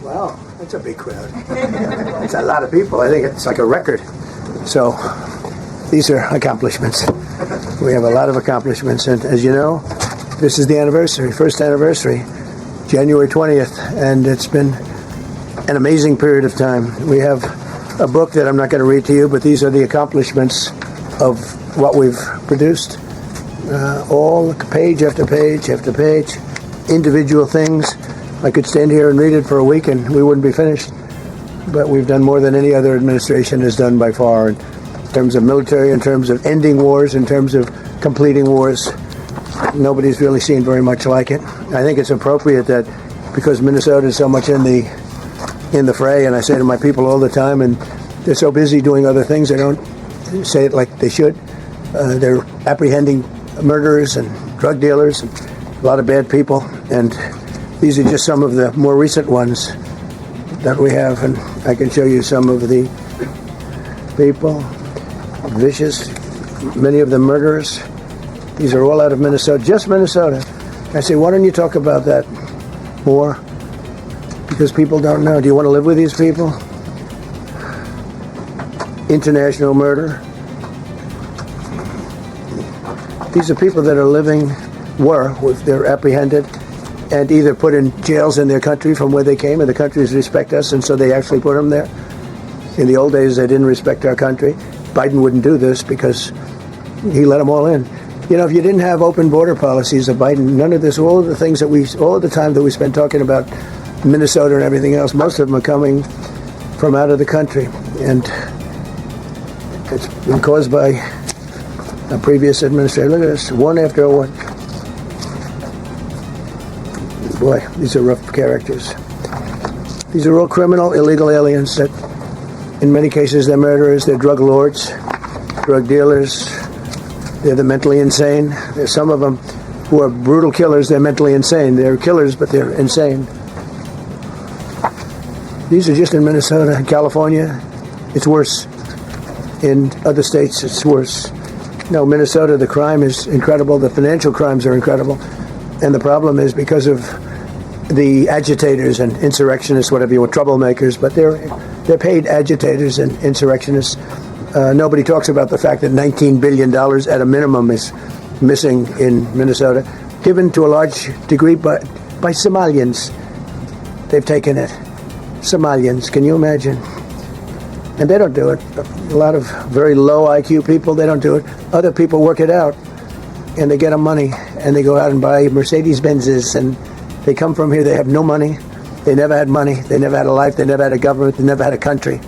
Wow, that's a big crowd. That's a lot of people. I think it's like a record. So these are accomplishments. We have a lot of accomplishments. And as you know, this is the anniversary, first anniversary, January 20th. And it's been an amazing period of time. We have a book that I'm not going to read to you, but these are the accomplishments of what we've produced. All page after page after page, individual things. I could stand here and read it for a week and we wouldn't be finished. But we've done more than any other administration has done by far in terms of military, in terms of ending wars, in terms of completing wars. Nobody's really seen very much like it. I think it's appropriate that because Minnesota is so much in the fray, and I say to my people all the time, and they're so busy doing other things, they don't say it like they should. They're apprehending murderers and drug dealers and a lot of bad people, and these are just some of the more recent ones that we have, and I can show you some of the people, vicious, many of them murderers. These are all out of Minnesota, just Minnesota. I say, why don't you talk about that more? Because people don't know. Do you want to live with these people? International murder. These are people that are they're apprehended and either put in jails in their country from where they came, and the countries respect us, and so they actually put them there. In the old days, they didn't respect our country. Biden wouldn't do this because he let them all in. You know, if you didn't have open border policies of Biden, none of this, all of the things that all of the time that we spent talking about Minnesota and everything else, most of them are coming from out of the country. And it's been caused by a previous administration. Look at this, one after one. Boy, these are rough characters. These are all criminal, illegal aliens that, in many cases, they're murderers, they're drug lords, drug dealers, they're the mentally insane. There's some of them who are brutal killers, they're mentally insane. They're killers, but they're insane. These are just in Minnesota. In California, it's worse. In other states, it's worse. No, Minnesota, the crime is incredible. The financial crimes are incredible. And the problem is because of the agitators and insurrectionists, whatever you want, troublemakers, but they're paid agitators and insurrectionists. Nobody talks about the fact that $19 billion at a minimum is missing in Minnesota, given to a large degree by Somalians. They've taken it. Somalians, can you imagine? And they don't do it. A lot of very low IQ people, they don't do it. Other people work it out, and they get them money, and they go out and buy Mercedes-Benzes, and they come from here, they have no money. They never had money. They never had a life. They never had a government. They never had a country.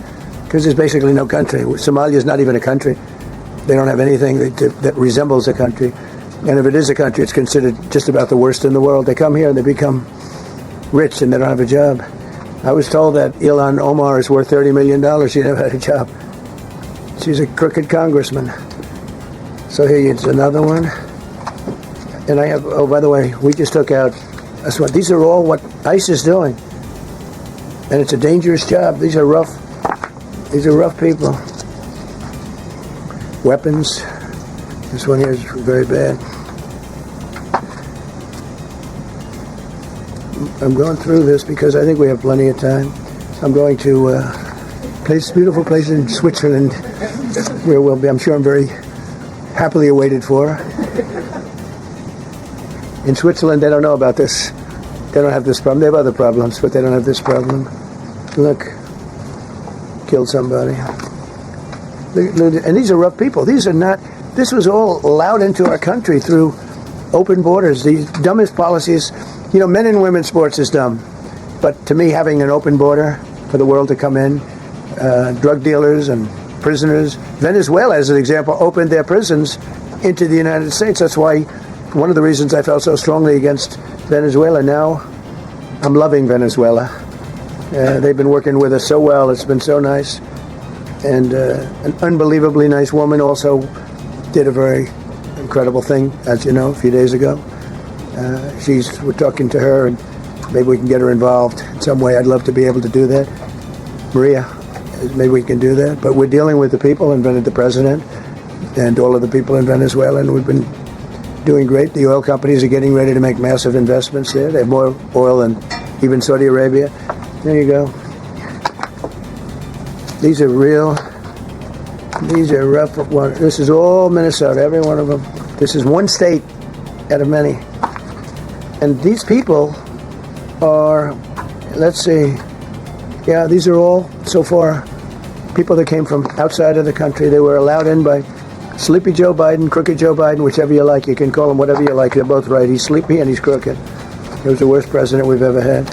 Because there's basically no country. Somalia is not even a country. They don't have anything that resembles a country. And if it is a country, it's considered just about the worst in the world. They come here and they become rich and they don't have a job. I was told that Ilhan Omar is worth $30 million. She never had a job. She's a crooked congressman. So here's another one. And I have, oh, by the way, we just took out, these are all what ICE is doing. And it's a dangerous job. These are rough people. Weapons. This one here is very bad. I'm going through this because I think we have plenty of time. I'm going to a beautiful place in Switzerland where we'll be, I'm sure I'm very happily awaited for. In Switzerland, they don't know about this. They don't have this problem. They have other problems, but they don't have this problem. Look, killed somebody. And these are rough people. These are not, this was all allowed into our country through open borders. The dumbest policies, you know, men and women's sports is dumb. But to me, having an open border for the world to come in, drug dealers and prisoners. Venezuela, as an example, opened their prisons into the United States. That's why one of the reasons I felt so strongly against Venezuela. Now I'm loving Venezuela. They've been working with us so well. It's been so nice. And an unbelievably nice woman also did a very incredible thing, as you know, a few days ago. We're talking to her, and maybe we can get her involved in some way. I'd love to be able to do that. Maria, maybe we can do that. But we're dealing with the people and the president and all of the people in Venezuela, and we've been doing great. The oil companies are getting ready to make massive investments there. They have more oil than even Saudi Arabia. There you go. These are real. These are rough. This is all Minnesota, every one of them. This is one state out of many. And these people are, let's see, yeah, these are all, so far, people that came from outside of the country. They were allowed in by Sleepy Joe Biden, Crooked Joe Biden, whichever you like. You can call him whatever you like. They're both right. He's sleepy and he's crooked. He was the worst president we've ever had.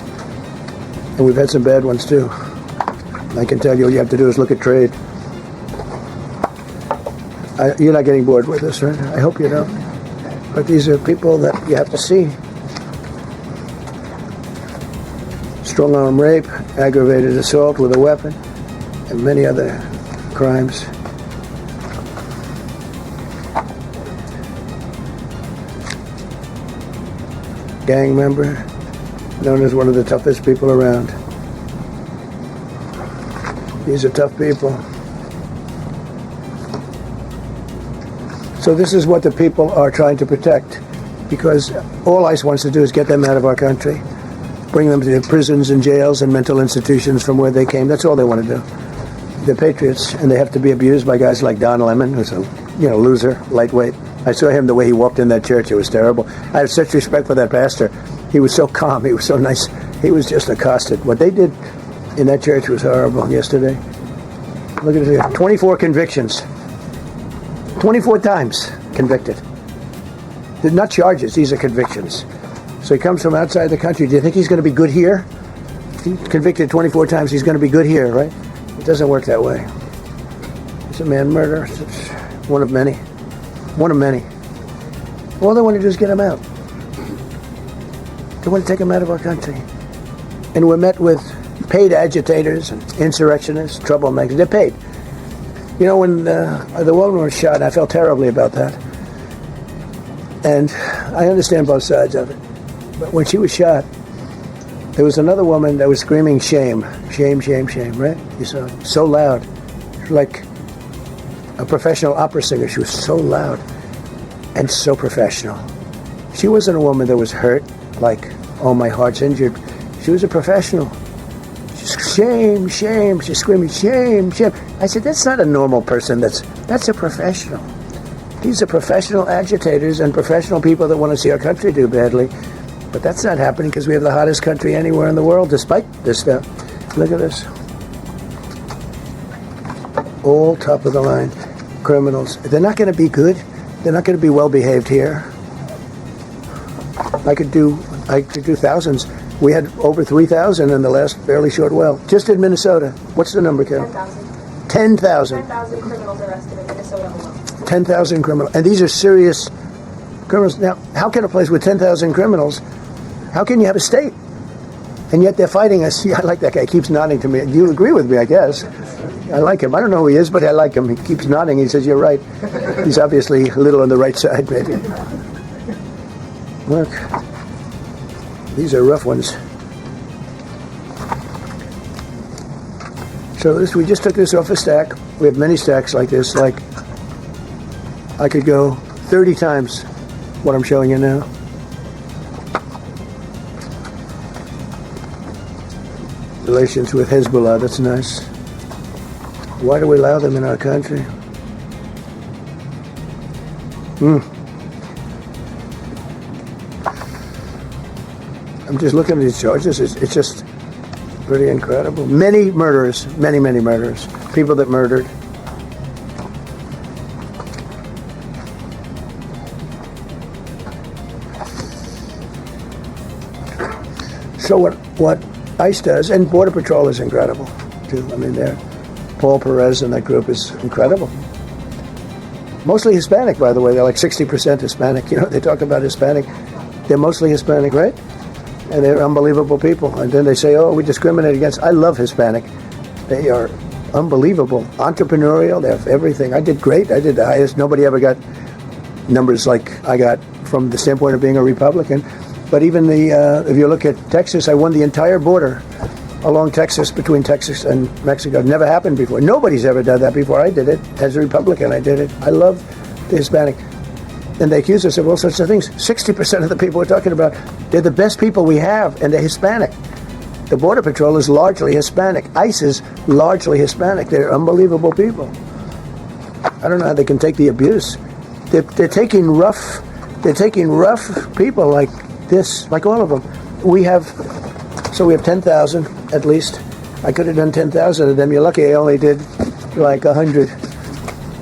And we've had some bad ones, too. I can tell you, all you have to do is look at trade. You're not getting bored with this, right? I hope you don't. But these are people that you have to see. Strong arm rape, aggravated assault with a weapon, and many other crimes. Gang member, known as one of the toughest people around. These are tough people. So this is what the people are trying to protect, because all ICE wants to do is get them out of our country, bring them to the prisons and jails and mental institutions from where they came. That's all they want to do. They're patriots, and they have to be abused by guys like Don Lemon, who's a loser, lightweight. I saw him the way he walked in that church. It was terrible. I have such respect for that pastor. He was so calm. He was so nice. He was just accosted. What they did in that church was horrible yesterday. Look at it here. 24 convictions. 24 times convicted. They're not charges. These are convictions. So he comes from outside the country. Do you think he's going to be good here? He's convicted 24 times. He's going to be good here, right? It doesn't work that way. It's a man murderer. It's one of many. One of many. All they want to do is get him out. They want to take him out of our country. And we're met with paid agitators and insurrectionists, troublemakers. They're paid. You know, when the woman was shot, I felt terribly about that. And I understand both sides of it. But when she was shot, there was another woman that was screaming shame. Shame, shame, shame, right? You saw it. So loud. Like a professional opera singer. She was so loud and so professional. She wasn't a woman that was hurt, like, oh, my heart's injured. She was a professional. She's shame, shame. She's screaming shame, shame. I said, that's not a normal person. That's a professional. These are professional agitators and professional people that want to see our country do badly. But that's not happening because we have the hottest country anywhere in the world, despite this stuff. Look at this. All top of the line criminals. They're not going to be good. They're not going to be well behaved here. I could do thousands. We had over 3,000 in the last fairly short while. Just in Minnesota. What's the number, Kevin? 10,000. 10,000 criminals arrested in Minnesota alone. 10,000 criminals. And these are serious criminals. Now, how can a place with 10,000 criminals, how can you have a state? And yet they're fighting us. See, I like that guy. He keeps nodding to me. You agree with me, I guess. I like him. I don't know who he is, but I like him. He keeps nodding. He says, you're right. He's obviously a little on the right side, maybe. Look. These are rough ones. So we just took this off a stack. We have many stacks like this. Like, I could go 30 times what I'm showing you now. Relations with Hezbollah, that's nice. Why do we allow them in our country? I'm just looking at these charges. It's just pretty incredible. Many murderers, many murderers. People that murdered. So what ICE does, and Border Patrol is incredible too. I mean, Paul Perez and that group is incredible. Mostly Hispanic, by the way. They're like 60% Hispanic. You know, they talk about Hispanic. They're mostly Hispanic, right? And they're unbelievable people. And then they say, oh, we discriminate against. I love Hispanic. They are unbelievable. Entrepreneurial. They have everything. I did great. I did the highest. Nobody ever got numbers like I got from the standpoint of being a Republican. But even if you look at Texas, I won the entire border along Texas, between Texas and Mexico. Never happened before. Nobody's ever done that before. I did it. As a Republican, I did it. I love the Hispanic. And they accuse us of all sorts of things. 60% of the people we're talking about, they're the best people we have, and they're Hispanic. The Border Patrol is largely Hispanic. ICE is largely Hispanic. They're unbelievable people. I don't know how they can take the abuse. They're taking rough people like this, like all of them. We have 10,000 at least. I could have done 10,000 of them. You're lucky I only did like 100.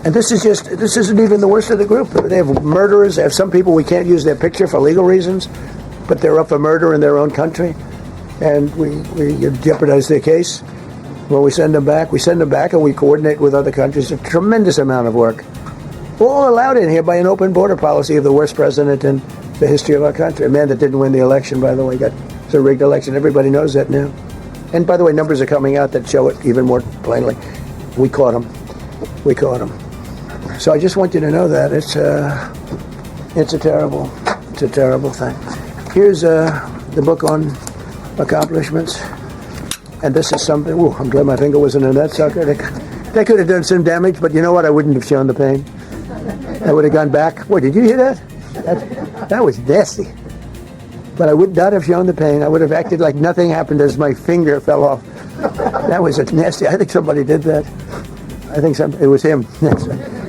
And this isn't even the worst of the group. They have murderers. They have some people we can't use their picture for legal reasons, but they're up for murder in their own country, and we jeopardize their case. When we send them back, and we coordinate with other countries. A tremendous amount of work. We're all allowed in here by an open border policy of the worst president in the history of our country. A man that didn't win the election, by the way, it's a rigged election. Everybody knows that now. And by the way, numbers are coming out that show it even more plainly. We caught him. So I just want you to know that it's a terrible thing. Here's the book on accomplishments, and this is something. Ooh, I'm glad my finger wasn't in that sucker. That could have done some damage, but you know what? I wouldn't have shown the pain. I would have gone back. Wait, did you hear that? That was nasty. But I would not have shown the pain. I would have acted like nothing happened as my finger fell off. That was nasty. I think somebody did that. It was him.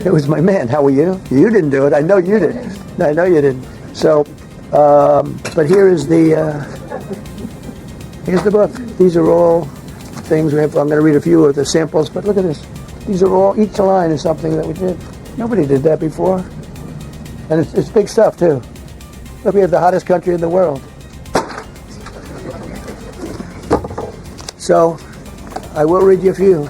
It was my man. How were you? You didn't do it. I know you did. I know you didn't. So, but here's the book. These are all things we have. I'm going to read a few of the samples, but look at this. These are all, each line is something that we did. Nobody did that before. And it's big stuff, too. Look, we have the hottest country in the world. So, I will read you a few.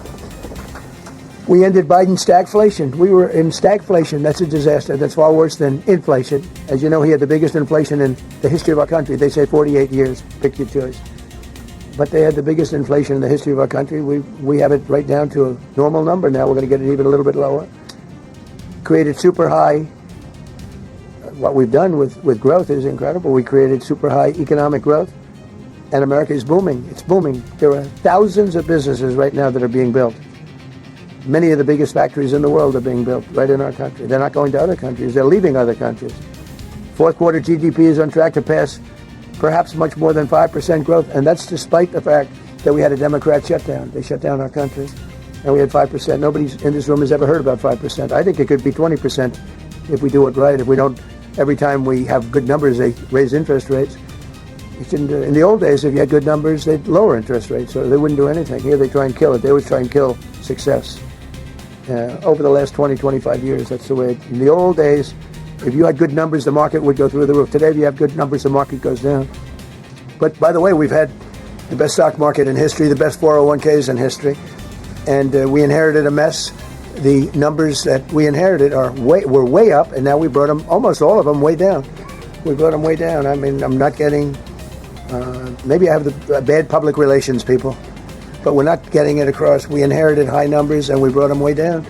We ended Biden's stagflation. We were in stagflation. That's a disaster. That's far worse than inflation. As you know, he had the biggest inflation in the history of our country. They say 48 years. Pick your choice. But they had the biggest inflation in the history of our country. We have it right down to a normal number now. We're going to get it even a little bit lower. Created super high. What we've done with growth is incredible. We created super high economic growth, and America is booming. It's booming. There are thousands of businesses right now that are being built. Many of the biggest factories in the world are being built right in our country. They're not going to other countries. They're leaving other countries. Fourth quarter GDP is on track to pass perhaps much more than 5% growth, and that's despite the fact that we had a Democrat shutdown. They shut down our country, and we had 5%. Nobody in this room has ever heard about 5%. I think it could be 20% if we do it right. If we don't, every time we have good numbers, they raise interest rates. In the old days, if you had good numbers, they'd lower interest rates, so they wouldn't do anything. Here they try and kill it. They always try and kill success. Over the last 20, 25 years, that's the way. In the old days, if you had good numbers, the market would go through the roof. Today, if you have good numbers, the market goes down. But by the way, we've had the best stock market in history, the best 401ks in history, and we inherited a mess. The numbers that we inherited were way up, and now we brought them, almost all of them, way down. We brought them way down. I mean, I'm not getting, maybe I have the bad public relations people, but we're not getting it across. We inherited high numbers, and we brought them way down.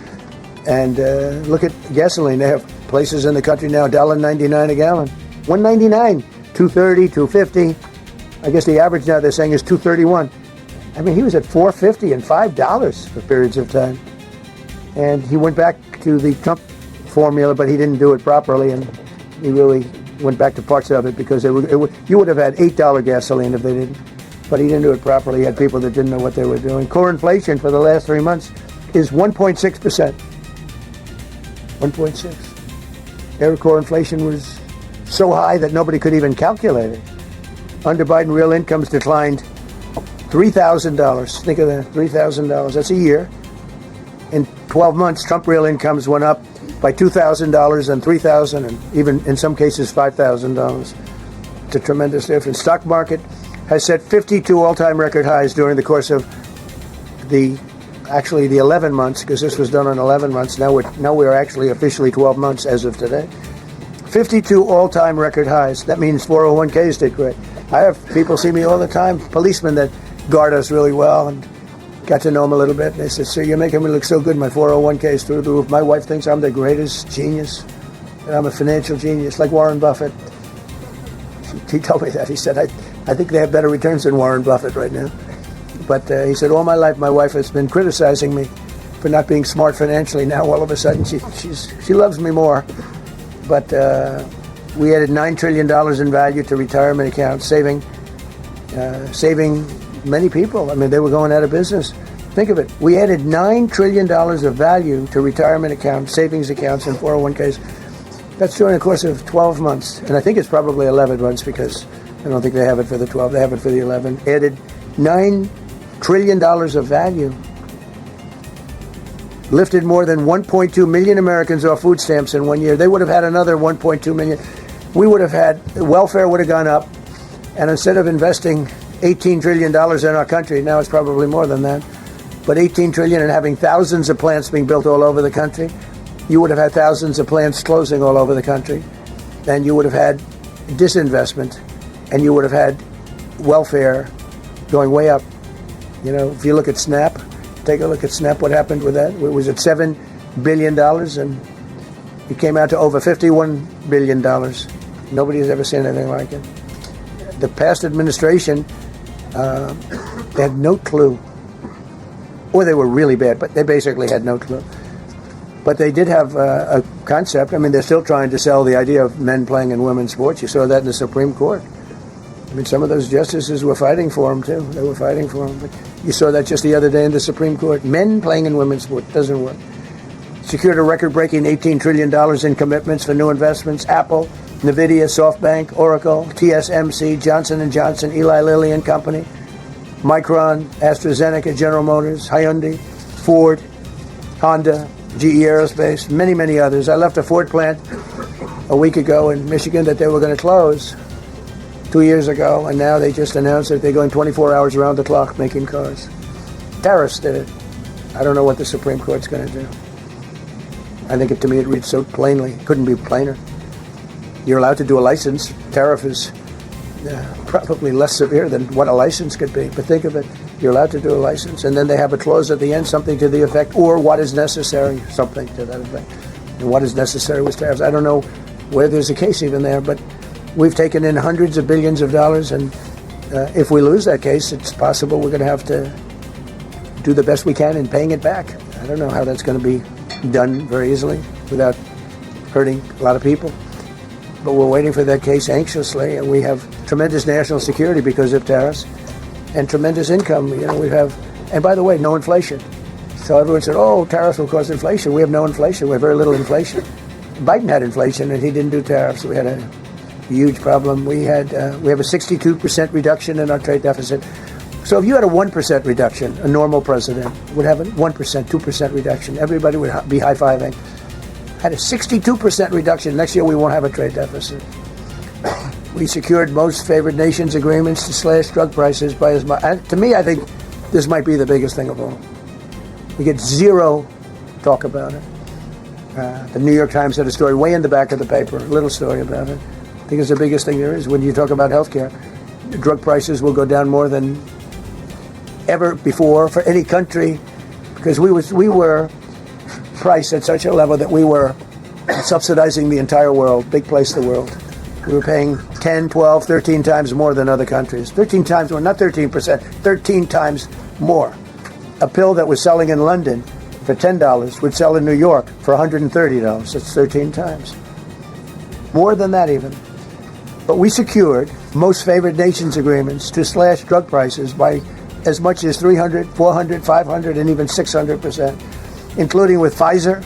And look at gasoline. They have places in the country now, $1.99 a gallon. $1.99, $2.30, $2.50. I guess the average now they're saying is $2.31. I mean, he was at $4.50 and $5 for periods of time. And he went back to the Trump formula, but he didn't do it properly, and he really went back to parts of it because you would have had $8 gasoline if they didn't. But he didn't do it properly. He had people that didn't know what they were doing. Core inflation for the last 3 months is 1.6%. 1.6. Their core inflation was so high that nobody could even calculate it. Under Biden, real incomes declined $3,000. Think of that, $3,000. That's a year. In 12 months, Trump real incomes went up by $2,000 and $3,000 and even in some cases $5,000. It's a tremendous difference. Stock market has set 52 all-time record highs during the course of the 11 months, because this was done on 11 months. Now we're actually officially 12 months as of today. 52 all-time record highs. That means 401ks did great. I have people see me all the time, policemen that guard us really well, and got to know them a little bit. And they said, "Sir, you're making me look so good. My 401k is through the roof." My wife thinks I'm the greatest genius, and I'm a financial genius, like Warren Buffett. He told me that. He said, I think they have better returns than Warren Buffett right now. But he said, all my life, my wife has been criticizing me for not being smart financially. Now, all of a sudden, she loves me more. But we added $9 trillion in value to retirement accounts, saving many people. I mean, they were going out of business. Think of it. We added $9 trillion of value to retirement accounts, savings accounts, and 401ks. That's during the course of 12 months. And I think it's probably 11 months because I don't think they have it for the 12. They have it for the 11. Added $9 trillion of value. Lifted more than 1.2 million Americans off food stamps in 1 year. They would have had another 1.2 million. We would have had, welfare would have gone up. And instead of investing $18 trillion in our country, now it's probably more than that, but $18 trillion and having thousands of plants being built all over the country, you would have had thousands of plants closing all over the country. And you would have had disinvestment. And you would have had welfare going way up. You know, if you look at SNAP, take a look at SNAP, what happened with that? It was at $7 billion and it came out to over $51 billion. Nobody has ever seen anything like it. The past administration, they had no clue. Or they were really bad, but they basically had no clue. But they did have a concept. I mean, they're still trying to sell the idea of men playing in women's sports. You saw that in the Supreme Court. I mean, some of those justices were fighting for them, too. They were fighting for them. But you saw that just the other day in the Supreme Court. Men playing in women's sports doesn't work. Secured a record-breaking $18 trillion in commitments for new investments. Apple, NVIDIA, SoftBank, Oracle, TSMC, Johnson & Johnson, Eli Lilly and Company, Micron, AstraZeneca, General Motors, Hyundai, Ford, Honda, GE Aerospace, many, many others. I left a Ford plant a week ago in Michigan that they were going to close 2 years ago, and now they just announced that they're going 24 hours around the clock making cars. Tariffs did it. I don't know what the Supreme Court's going to do. I think to me it reads so plainly. It couldn't be plainer. You're allowed to do a license. Tariff is probably less severe than what a license could be. But think of it. You're allowed to do a license. And then they have a clause at the end, something to the effect, or what is necessary, something to that effect. And what is necessary with tariffs. I don't know where there's a case even there, but we've taken in hundreds of billions of dollars. And if we lose that case, it's possible we're going to have to do the best we can in paying it back. I don't know how that's going to be done very easily without hurting a lot of people. But we're waiting for that case anxiously, and we have tremendous national security because of tariffs and tremendous income. You know, we have, and by the way, no inflation. So everyone said, oh, tariffs will cause inflation. We have no inflation. We have very little inflation. Biden had inflation, and he didn't do tariffs. We had a huge problem. We have a 62% reduction in our trade deficit. So if you had a 1% reduction, a normal president would have a 1%, 2% reduction. Everybody would be high-fiving. Had a 62% reduction. Next year we won't have a trade deficit. We secured most favored nations agreements to slash drug prices by as much. To me, I think this might be the biggest thing of all. We get zero talk about it. The New York Times had a story way in the back of the paper, a little story about it. I think it's the biggest thing there is. When you talk about healthcare, drug prices will go down more than ever before for any country, because we were priced at such a level that we were subsidizing the entire world, big place in the world. We were paying 10, 12, 13 times more than other countries. 13 times more, not 13%, 13 times more. A pill that was selling in London for $10 would sell in New York for $130. That's 13 times. More than that even. But we secured most favored nations agreements to slash drug prices by as much as 300, 400, 500, and even 600%, including with Pfizer,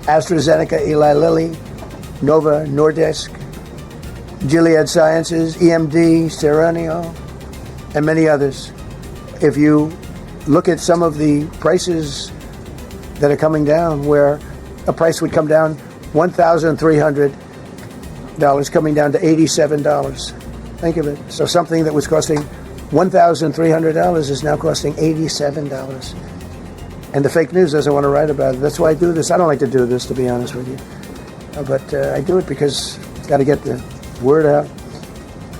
AstraZeneca, Eli Lilly, Novo Nordisk, Gilead Sciences, EMD, Serenio, and many others. If you look at some of the prices that are coming down, where a price would come down $1,300 coming down to $87. Think of it. So something that was costing $1,300 is now costing $87. And the fake news doesn't want to write about it. That's why I do this. I don't like to do this, to be honest with you. But I do it because it's got to get the word out.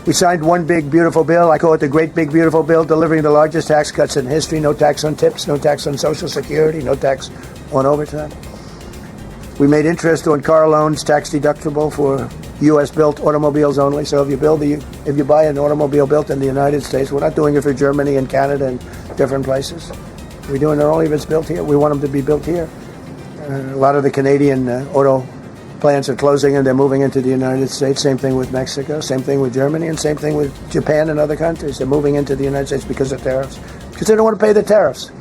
We signed one big, beautiful bill. I call it the Great Big Beautiful Bill, delivering the largest tax cuts in history. No tax on tips, no tax on Social Security, no tax on overtime. We made interest on car loans tax deductible for U.S.-built automobiles only. So if you buy an automobile built in the United States, we're not doing it for Germany and Canada and different places. We're doing it only if it's built here. We want them to be built here. A lot of the Canadian auto plants are closing and they're moving into the United States. Same thing with Mexico, same thing with Germany, and same thing with Japan and other countries. They're moving into the United States because of tariffs. Because they don't want to pay the tariffs.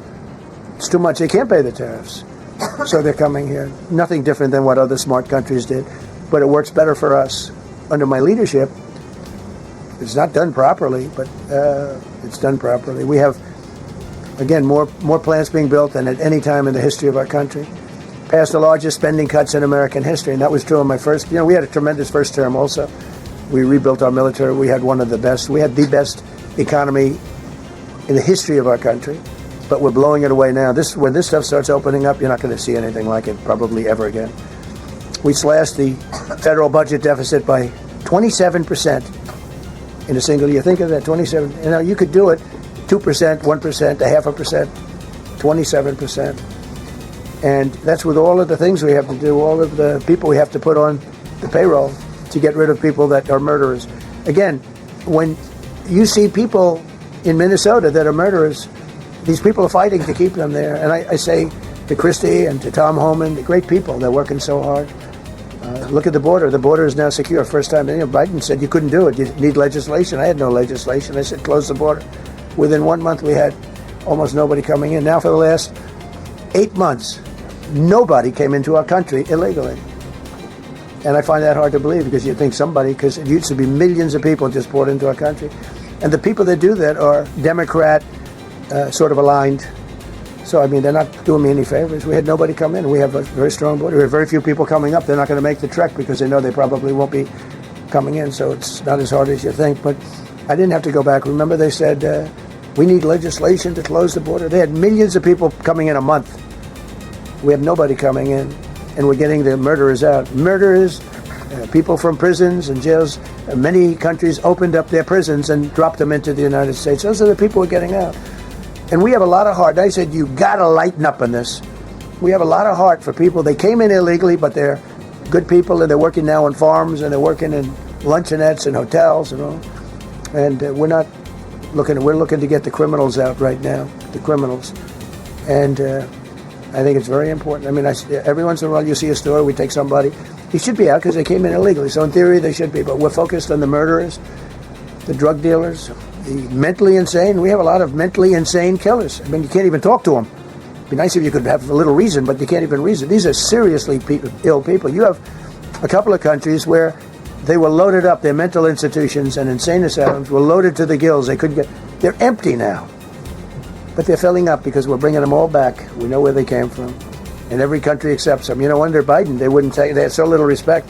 It's too much. They can't pay the tariffs. So they're coming here. Nothing different than what other smart countries did. But it works better for us. Under my leadership, it's not done properly, but it's done properly. We have, again, more plants being built than at any time in the history of our country. Passed the largest spending cuts in American history, and that was true in my first. We had a tremendous first term also. We rebuilt our military. We had one of the best. We had the best economy in the history of our country, but we're blowing it away now. When this stuff starts opening up, you're not going to see anything like it probably ever again. We slashed the federal budget deficit by 27% in a single year. Think of that, 27. You know, you could do it 2%, 1%, 0.5%, 27%. And that's with all of the things we have to do, all of the people we have to put on the payroll to get rid of people that are murderers. Again, when you see people in Minnesota that are murderers, these people are fighting to keep them there. And I say to Christie and to Tom Homan, the great people, they're working so hard. Look at the border. The border is now secure. First time, Biden said you couldn't do it. You need legislation. I had no legislation. I said close the border. Within 1 month, we had almost nobody coming in. Now for the last 8 months, nobody came into our country illegally. And I find that hard to believe because you think somebody, because it used to be millions of people just poured into our country. And the people that do that are Democrat sort of aligned. So, I mean, they're not doing me any favors. We had nobody come in. We have a very strong border. We have very few people coming up. They're not going to make the trek because they know they probably won't be coming in. So it's not as hard as you think. But I didn't have to go back. Remember, they said, we need legislation to close the border. They had millions of people coming in a month. We have nobody coming in, and we're getting the murderers out. Murderers, people from prisons and jails. Many countries opened up their prisons and dropped them into the United States. Those are the people we're getting out. And we have a lot of heart. I said, you got to lighten up on this. We have a lot of heart for people. They came in illegally, but they're good people, and they're working now on farms, and they're working in luncheonettes and hotels and all. And we're looking to get the criminals out right now, the criminals. And I think it's very important. I mean, every once in a while you see a story, we take somebody. He should be out because they came in illegally. So in theory, they should be. But we're focused on the murderers, the drug dealers, the mentally insane. We have a lot of mentally insane killers. I mean, you can't even talk to them. It'd be nice if you could have a little reason, but you can't even reason. These are seriously ill people. You have a couple of countries where they were loaded up. Their mental institutions and insane asylums were loaded to the gills. They couldn't get. They're empty now. But they're filling up because we're bringing them all back. We know where they came from. And every country accepts them. You know, under Biden, they wouldn't take. They had so little respect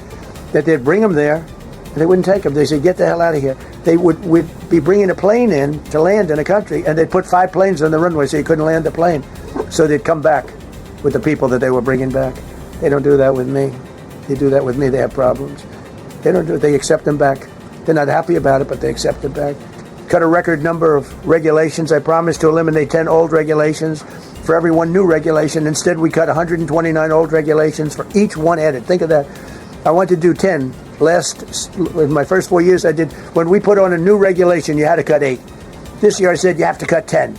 that they'd bring them there, and they wouldn't take them. They said, get the hell out of here. They would be bringing a plane in to land in a country, and they'd put 5 planes on the runway so you couldn't land the plane. So they'd come back with the people that they were bringing back. They don't do that with me. They do that with me, they have problems. They don't do it. They accept them back. They're not happy about it, but they accept them back. Cut a record number of regulations. I promised to eliminate 10 old regulations for every one new regulation. Instead, we cut 129 old regulations for each one added. Think of that. I want to do 10. In my first 4 years, I did. When we put on a new regulation, you had to cut 8. This year, I said you have to cut 10.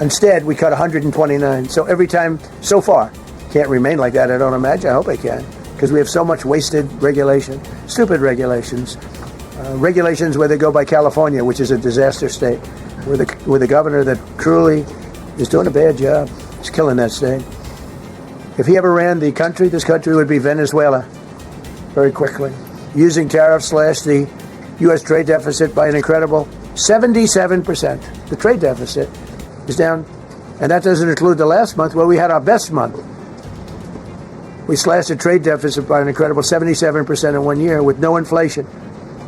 Instead, we cut 129. So every time, so far, can't remain like that, I don't imagine. I hope I can, because we have so much wasted regulation, stupid regulations. Regulations where they go by California, which is a disaster state, with a governor that truly is doing a bad job. He's killing that state. If he ever ran the country, this country would be Venezuela very quickly. Using tariffs slashed the U.S. trade deficit by an incredible 77%. The trade deficit is down, and that doesn't include the last month where we had our best month. We slashed the trade deficit by an incredible 77% in 1 year with no inflation.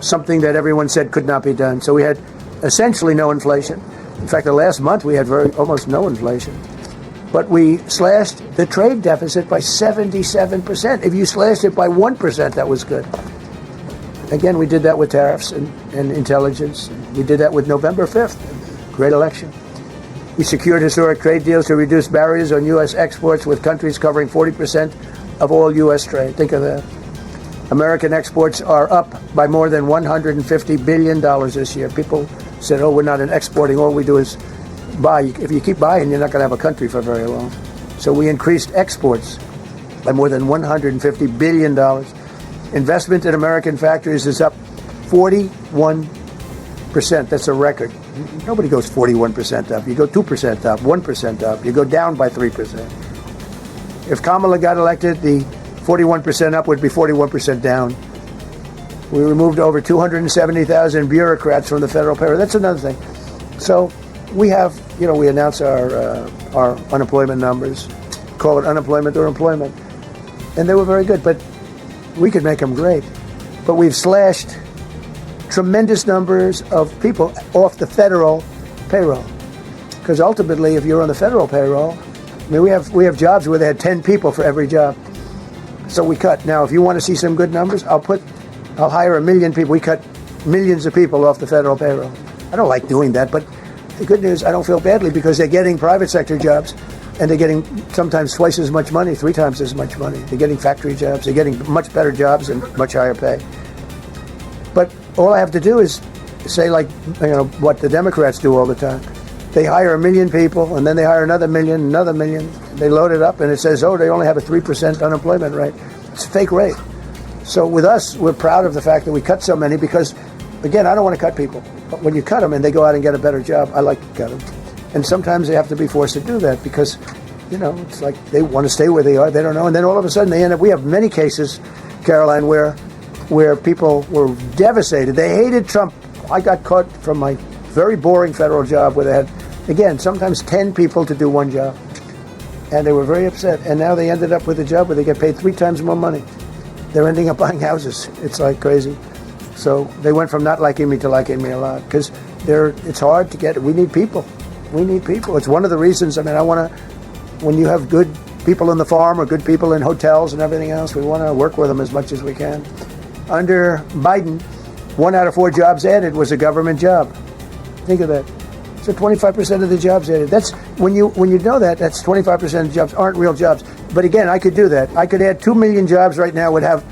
Something that everyone said could not be done. So we had essentially no inflation. In fact, the last month we had almost no inflation. But we slashed the trade deficit by 77%. If you slashed it by 1%, that was good. Again, we did that with tariffs and intelligence. We did that with November 5th, great election. We secured historic trade deals to reduce barriers on U.S. exports with countries covering 40% of all U.S. trade. Think of that. American exports are up by more than $150 billion this year. People said, oh, we're not exporting. All we do is buy. If you keep buying, you're not going to have a country for very long. So we increased exports by more than $150 billion. Investment in American factories is up 41%. That's a record. Nobody goes 41% up. You go 2% up, 1% up. You go down by 3%. If Kamala got elected, the 41% up would be 41% down. We removed over 270,000 bureaucrats from the federal payroll. That's another thing. So we have, we announce our unemployment numbers, call it unemployment or employment, and they were very good. But we could make them great. But we've slashed tremendous numbers of people off the federal payroll. Because ultimately, if you're on the federal payroll, we have jobs where they had 10 people for every job. So we cut. Now, if you want to see some good numbers, I'll hire 1 million people. We cut millions of people off the federal payroll. I don't like doing that, but the good news, I don't feel badly because they're getting private sector jobs and they're getting sometimes twice as much money, 3 times as much money. They're getting factory jobs. They're getting much better jobs and much higher pay. But all I have to do is say, what the Democrats do all the time. They hire 1 million people, and then they hire another million. They load it up, and it says, they only have a 3% unemployment rate. It's a fake rate. So with us, we're proud of the fact that we cut so many because, again, I don't want to cut people. But when you cut them and they go out and get a better job, I like to cut them. And sometimes they have to be forced to do that because, it's like they want to stay where they are. They don't know. And then all of a sudden they end up, we have many cases, Caroline, where people were devastated. They hated Trump. I got caught from my very boring federal job where they had, again, sometimes 10 people to do one job. And they were very upset. And now they ended up with a job where they get paid 3 times more money. They're ending up buying houses. It's like crazy. So they went from not liking me to liking me a lot because it's hard to get. We need people. We need people. It's one of the reasons. I want to, when you have good people on the farm or good people in hotels and everything else, we want to work with them as much as we can. Under Biden, 1 out of 4 jobs added was a government job. Think of that. So 25% of the jobs added. That's when you know that's 25% of jobs aren't real jobs. But again, I could do that. I could add 2 million jobs right now. Would have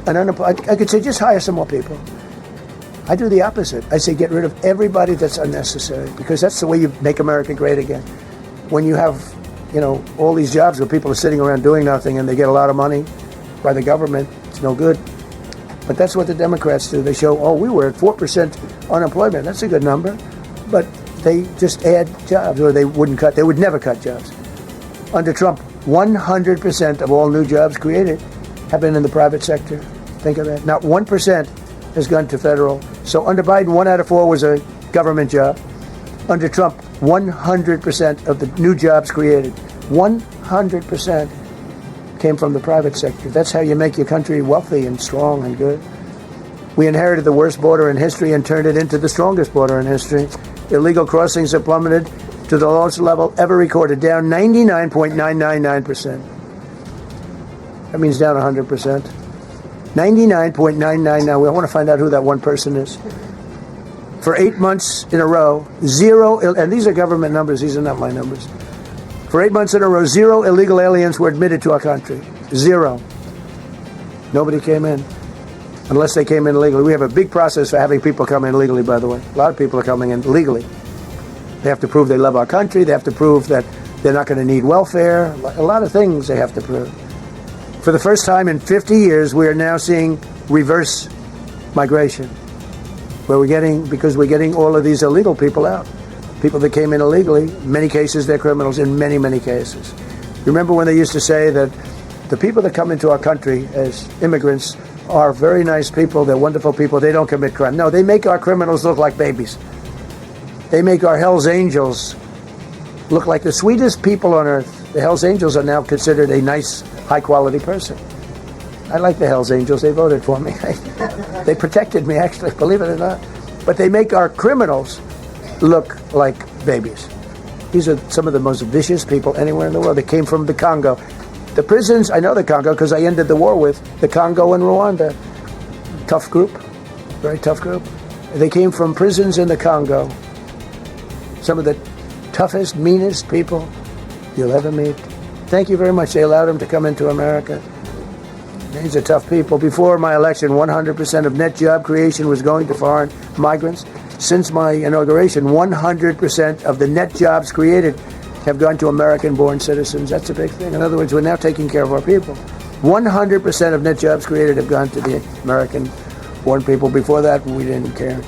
I could say just hire some more people. I do the opposite. I say get rid of everybody that's unnecessary because that's the way you make America great again. When you have all these jobs where people are sitting around doing nothing and they get a lot of money by the government, it's no good. But that's what the Democrats do. They show, we were at 4% unemployment. That's a good number. But they just add jobs, or they would never cut jobs. Under Trump, 100% of all new jobs created have been in the private sector. Think of that. Not 1% has gone to federal. So under Biden, 1 out of 4 was a government job. Under Trump, 100% of the new jobs created, 100% came from the private sector. That's how you make your country wealthy and strong and good. We inherited the worst border in history and turned it into the strongest border in history. Illegal crossings have plummeted to the lowest level ever recorded, down 99.999%. That means down 100%. 99.999. I want to find out who that one person is. For 8 months in a row, 0, and these are government numbers, these are not my numbers. For 8 months in a row, 0 illegal aliens were admitted to our country. 0. Nobody came in, unless they came in illegally. We have a big process for having people come in legally, by the way. A lot of people are coming in legally. They have to prove they love our country. They have to prove that they're not going to need welfare. A lot of things they have to prove. For the first time in 50 years, we are now seeing reverse migration, where because we're getting all of these illegal people out. People that came in illegally, in many cases, they're criminals in many, many cases. Remember when they used to say that the people that come into our country as immigrants are very nice people, they're wonderful people, they don't commit crime. No, they make our criminals look like babies. They make our Hell's Angels look like the sweetest people on earth. The Hell's Angels are now considered a nice, high-quality person. I like the Hell's Angels. They voted for me. They protected me, actually, believe it or not. But they make our criminals look like babies. These are some of the most vicious people anywhere in the world. They came from the Congo. The prisons, I know the Congo because I ended the war with the Congo and Rwanda. Tough group, very tough group. They came from prisons in the Congo. Some of the toughest, meanest people you'll ever meet. Thank you very much. They allowed them to come into America. These are tough people. Before my election, 100% of net job creation was going to foreign migrants. Since my inauguration, 100% of the net jobs created have gone to American-born citizens. That's a big thing. In other words, we're now taking care of our people. 100% of net jobs created have gone to the American-born people. Before that, we didn't care.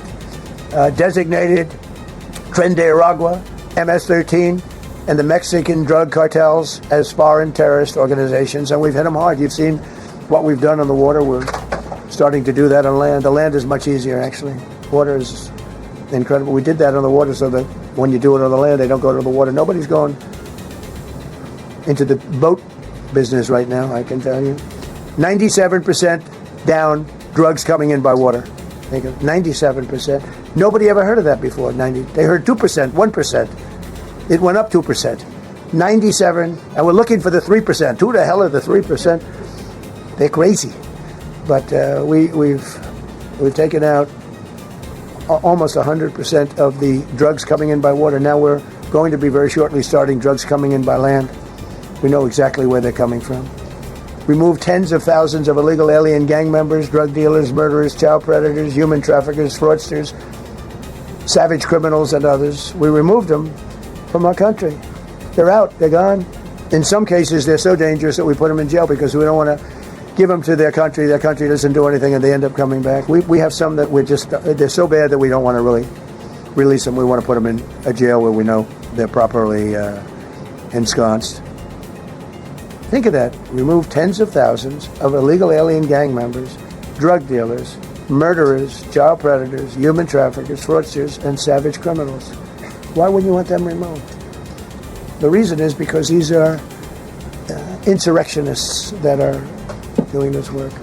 Designated Tren de Aragua, MS-13, and the Mexican drug cartels as foreign terrorist organizations, and we've hit them hard. You've seen what we've done on the water. We're starting to do that on land. The land is much easier, actually. Water is incredible. We did that on the water so that when you do it on the land, they don't go to the water. Nobody's going into the boat business right now, I can tell you. 97% down drugs coming in by water. 97%. Nobody ever heard of that before. They heard 2%, 1%. It went up 2%. 97, and we're looking for the 3%. Who the hell are the 3%? They're crazy. But we've taken out almost 100% of the drugs coming in by water. Now we're going to be very shortly starting drugs coming in by land. We know exactly where they're coming from. Removed tens of thousands of illegal alien gang members, drug dealers, murderers, child predators, human traffickers, fraudsters, savage criminals, and others. We removed them from our country. They're out. They're gone. In some cases, they're so dangerous that we put them in jail because we don't want to give them to their country. Their country doesn't do anything, and they end up coming back. We have some that they're so bad that we don't want to really release them. We want to put them in a jail where we know they're properly ensconced. Think of that. Remove tens of thousands of illegal alien gang members, drug dealers, murderers, child predators, human traffickers, fraudsters, and savage criminals. Why wouldn't you want them removed? The reason is because these are insurrectionists that are doing this work.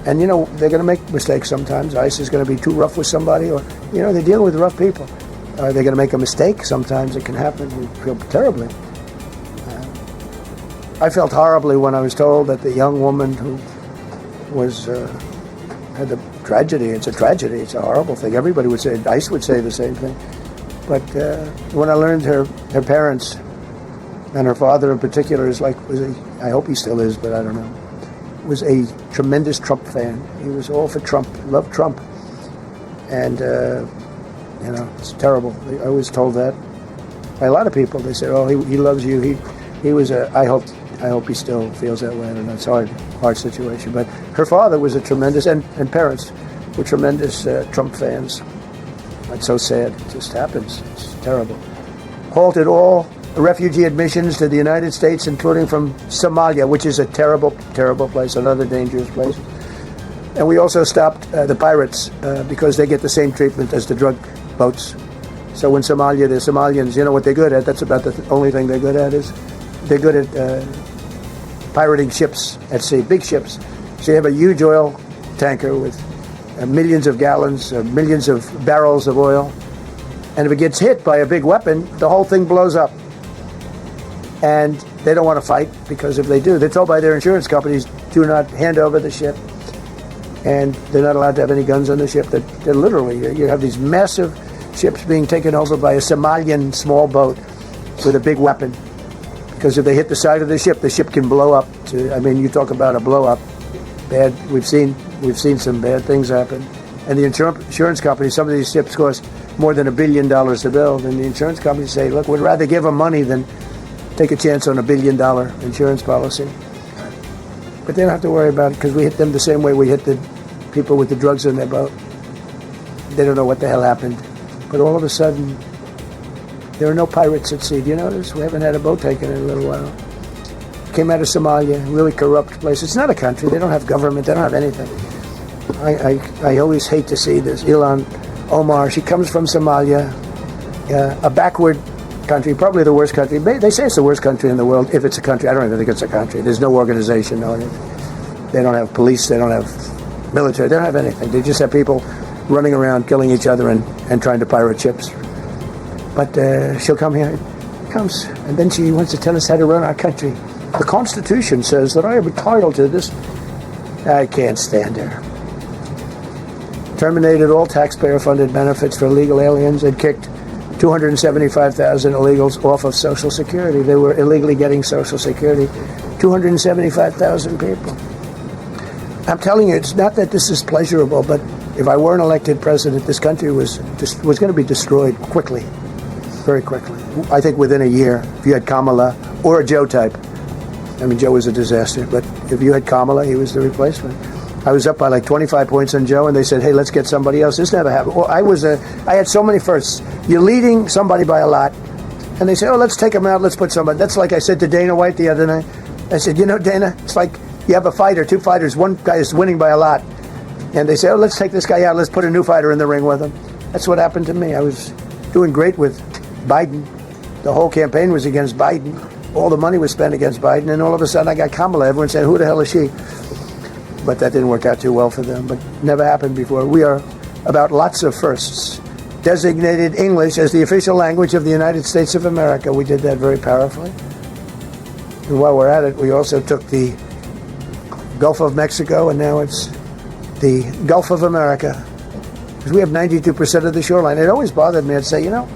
And, they're going to make mistakes sometimes. ICE is going to be too rough with somebody, or, they're dealing with rough people. They're going to make a mistake. Sometimes it can happen. We feel terribly. I felt horribly when I was told that the young woman who had the tragedy, it's a tragedy, it's a horrible thing. Everybody would say, ICE would say the same thing. But when I learned her parents, and her father in particular, I hope he still is, but I don't know, was a tremendous Trump fan. He was all for Trump, loved Trump. And, it's terrible. I was told that by a lot of people. They said, oh, he loves you. He was I hope he still feels that way. I don't know. It's a hard situation. But her father was a tremendous, and parents were tremendous Trump fans. It's so sad. It just happens. It's terrible. Halted all refugee admissions to the United States, including from Somalia, which is a terrible, terrible place, another dangerous place. And we also stopped the pirates because they get the same treatment as the drug boats. So in Somalia, the Somalians, what they're good at, that's about the only thing they're good at, is they're good at pirating ships at sea, big ships. So you have a huge oil tanker with millions of gallons, millions of barrels of oil. And if it gets hit by a big weapon, the whole thing blows up. And they don't want to fight, because if they do, they're told by their insurance companies, do not hand over the ship. And they're not allowed to have any guns on the ship. They're literally, you have these massive ships being taken over by a Somalian small boat with a big weapon. Because if they hit the side of the ship can blow up. You talk about a blow up. Bad. We've seen some bad things happen. And the insurance companies, some of these ships cost more than $1 billion to build. And the insurance companies say, look, we'd rather give them money than take a chance on $1 billion insurance policy. But they don't have to worry about it, because we hit them the same way we hit the people with the drugs in their boat. They don't know what the hell happened. But all of a sudden, there are no pirates at sea. Do you notice? We haven't had a boat taken in a little while. Came out of Somalia, really corrupt place. It's not a country. They don't have government. They don't have anything. I always hate to see this. Ilan Omar, she comes from Somalia, a backward country, probably the worst country. They say it's the worst country in the world, if it's a country. I don't even think it's a country. There's no organization, no anything. They don't have police. They don't have military. They don't have anything. They just have people running around, killing each other and trying to pirate ships. But she'll come here, comes, and then she wants to tell us how to run our country. The Constitution says that I am entitled to this. I can't stand her. Terminated all taxpayer-funded benefits for illegal aliens and kicked 275,000 illegals off of Social Security. They were illegally getting Social Security. 275,000 people. I'm telling you, it's not that this is pleasurable, but if I weren't elected president, this country was going to be destroyed quickly. Very quickly. I think within a year, if you had Kamala or a Joe type, I mean, Joe was a disaster, but if you had Kamala, he was the replacement. I was up by like 25 points on Joe, and they said, hey, let's get somebody else. This never happened. Well, I had so many firsts. You're leading somebody by a lot, and they say, oh, let's take him out, let's put somebody. That's like I said to Dana White the other night. I said, you know, Dana, it's like you have a fighter, two fighters, one guy is winning by a lot. And they say, oh, let's take this guy out, let's put a new fighter in the ring with him. That's what happened to me. I was doing great with Biden. The whole campaign was against Biden. All the money was spent against Biden, and all of a sudden I got Kamala. Everyone said, who the hell is she? But that didn't work out too well for them. But never happened before. We are about lots of firsts. Designated English as the official language of the United States of America. We did that very powerfully. And while we're at it, we also took the Gulf of Mexico, and now it's the Gulf of America. Because we have 92% of the shoreline. It always bothered me. I'd say, you know,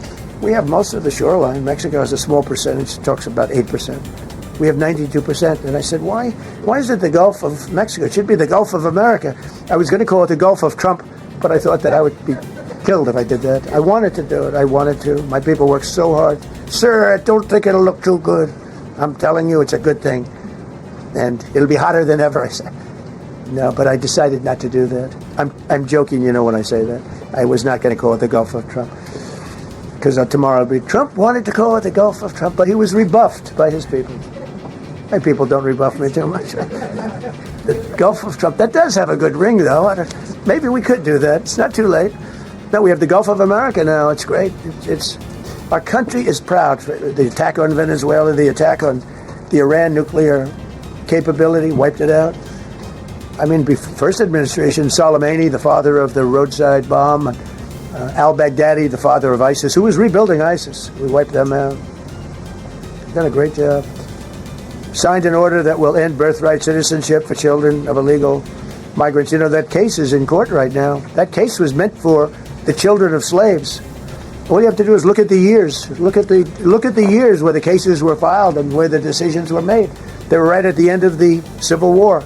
we have most of the shoreline. Mexico has a small percentage. It talks about 8%. We have 92%. And I said, why is it the Gulf of Mexico? It should be the Gulf of America. I was going to call it the Gulf of Trump, but I thought that I would be killed if I did that. I wanted to do it. I wanted to. My people worked so hard. Sir, I don't think it'll look too good. I'm telling you, it's a good thing. And it'll be hotter than ever, I said. No, but I decided not to do that. I'm joking, you know, when I say that. I was not going to call it the Gulf of Trump. Because tomorrow it'll be, Trump wanted to call it the Gulf of Trump, but he was rebuffed by his people. My people don't rebuff me too much. The Gulf of Trump, that does have a good ring, though. Maybe we could do that. It's not too late. No, we have the Gulf of America now. It's great. Our country is proud. The attack on Venezuela, the attack on the Iran nuclear capability, wiped it out. I mean, first administration, Soleimani, the father of the roadside bomb, al-Baghdadi, the father of ISIS, who was rebuilding ISIS. We wiped them out. Done a great job. Signed an order that will end birthright citizenship for children of illegal migrants. You know, that case is in court right now. That case was meant for the children of slaves. All you have to do is look at the years. Look at the years where the cases were filed and where the decisions were made. They were right at the end of the Civil War.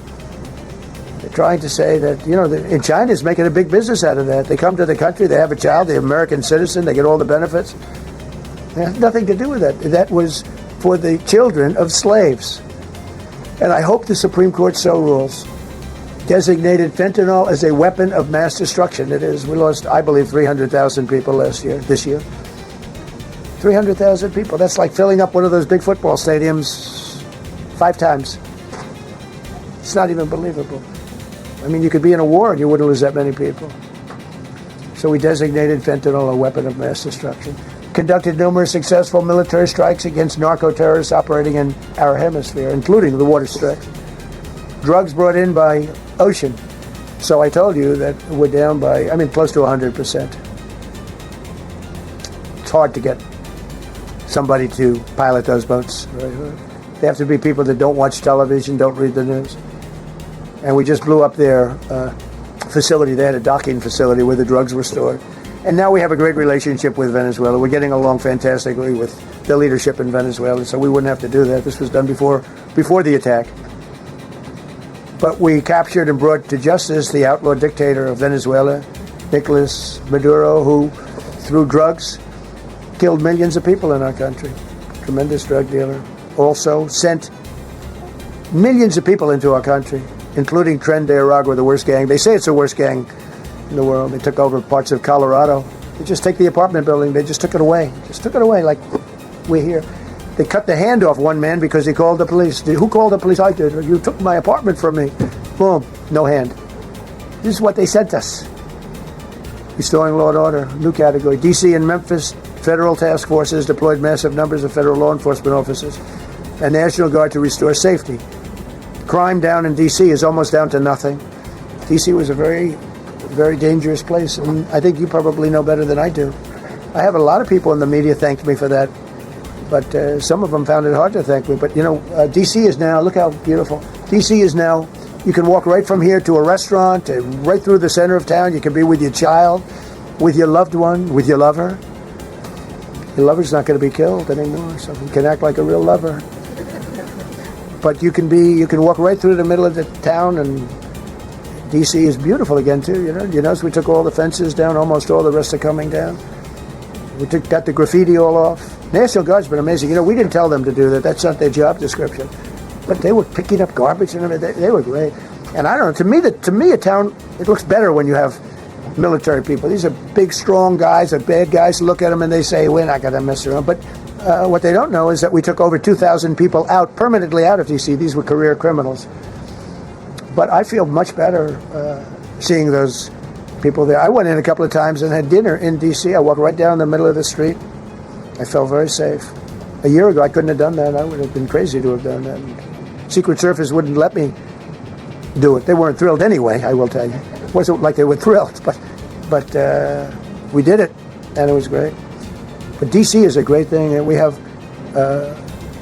They're trying to say that, you know, in China is making a big business out of that. They come to the country, they have a child, they're American citizen, they get all the benefits. It has nothing to do with that. That was for the children of slaves. And I hope the Supreme Court so rules. Designated fentanyl as a weapon of mass destruction. It is. We lost, I believe, 300,000 people this year. 300,000 people. That's like filling up one of those big football stadiums 5 times. It's not even believable. I mean, you could be in a war and you wouldn't lose that many people. So we designated fentanyl a weapon of mass destruction. Conducted numerous successful military strikes against narco-terrorists operating in our hemisphere, including the water strikes. Drugs brought in by ocean. So I told you that we're down by, close to 100%. It's hard to get somebody to pilot those boats. They have to be people that don't watch television, don't read the news. And we just blew up their facility. They had a docking facility where the drugs were stored. And now we have a great relationship with Venezuela. We're getting along fantastically with the leadership in Venezuela, so we wouldn't have to do that. This was done before the attack. But we captured and brought to justice the outlaw dictator of Venezuela, Nicolas Maduro, who, through drugs, killed millions of people in our country. Tremendous drug dealer. Also sent millions of people into our country, including Tren de Aragua, the worst gang. They say it's the worst gang in the world. They took over parts of Colorado. They just take the apartment building. They just took it away. Just took it away like we're here. They cut the hand off one man because he called the police. Who called the police? I did. You took my apartment from me. Boom. No hand. This is what they sent us. Restoring law and order. New category. D.C. and Memphis, federal task forces deployed massive numbers of federal law enforcement officers and National Guard to restore safety. Crime down in D.C. is almost down to nothing. D.C. was a very, very dangerous place, and I think you probably know better than I do. I have a lot of people in the media thanked me for that, but some of them found it hard to thank me. But, you know, D.C. is now, look how beautiful. D.C. is now, you can walk right from here to a restaurant, right through the center of town. You can be with your child, with your loved one, with your lover. Your lover's not going to be killed anymore, so you can act like a real lover. But you can walk right through the middle of the town, and D.C. is beautiful again, too. You notice we took all the fences down, almost all the rest are coming down. We got the graffiti all off. National Guard's been amazing. You know, we didn't tell them to do that. That's not their job description. but they were picking up garbage and everything. They were great. And I don't know, to me a town, it looks better when you have military people. These are big, strong guys, are bad guys. Look at them and they say, we're not going to mess around. But what they don't know is that we took over 2,000 people out, permanently out of D.C. These were career criminals. But I feel much better seeing those people there. I went in a couple of times and had dinner in D.C. I walked right down the middle of the street. I felt very safe. A year ago, I couldn't have done that. I would have been crazy to have done that. And Secret Service wouldn't let me do it. They weren't thrilled anyway, I will tell you. It wasn't like they were thrilled, but we did it, and it was great. But D.C. is a great thing, and we have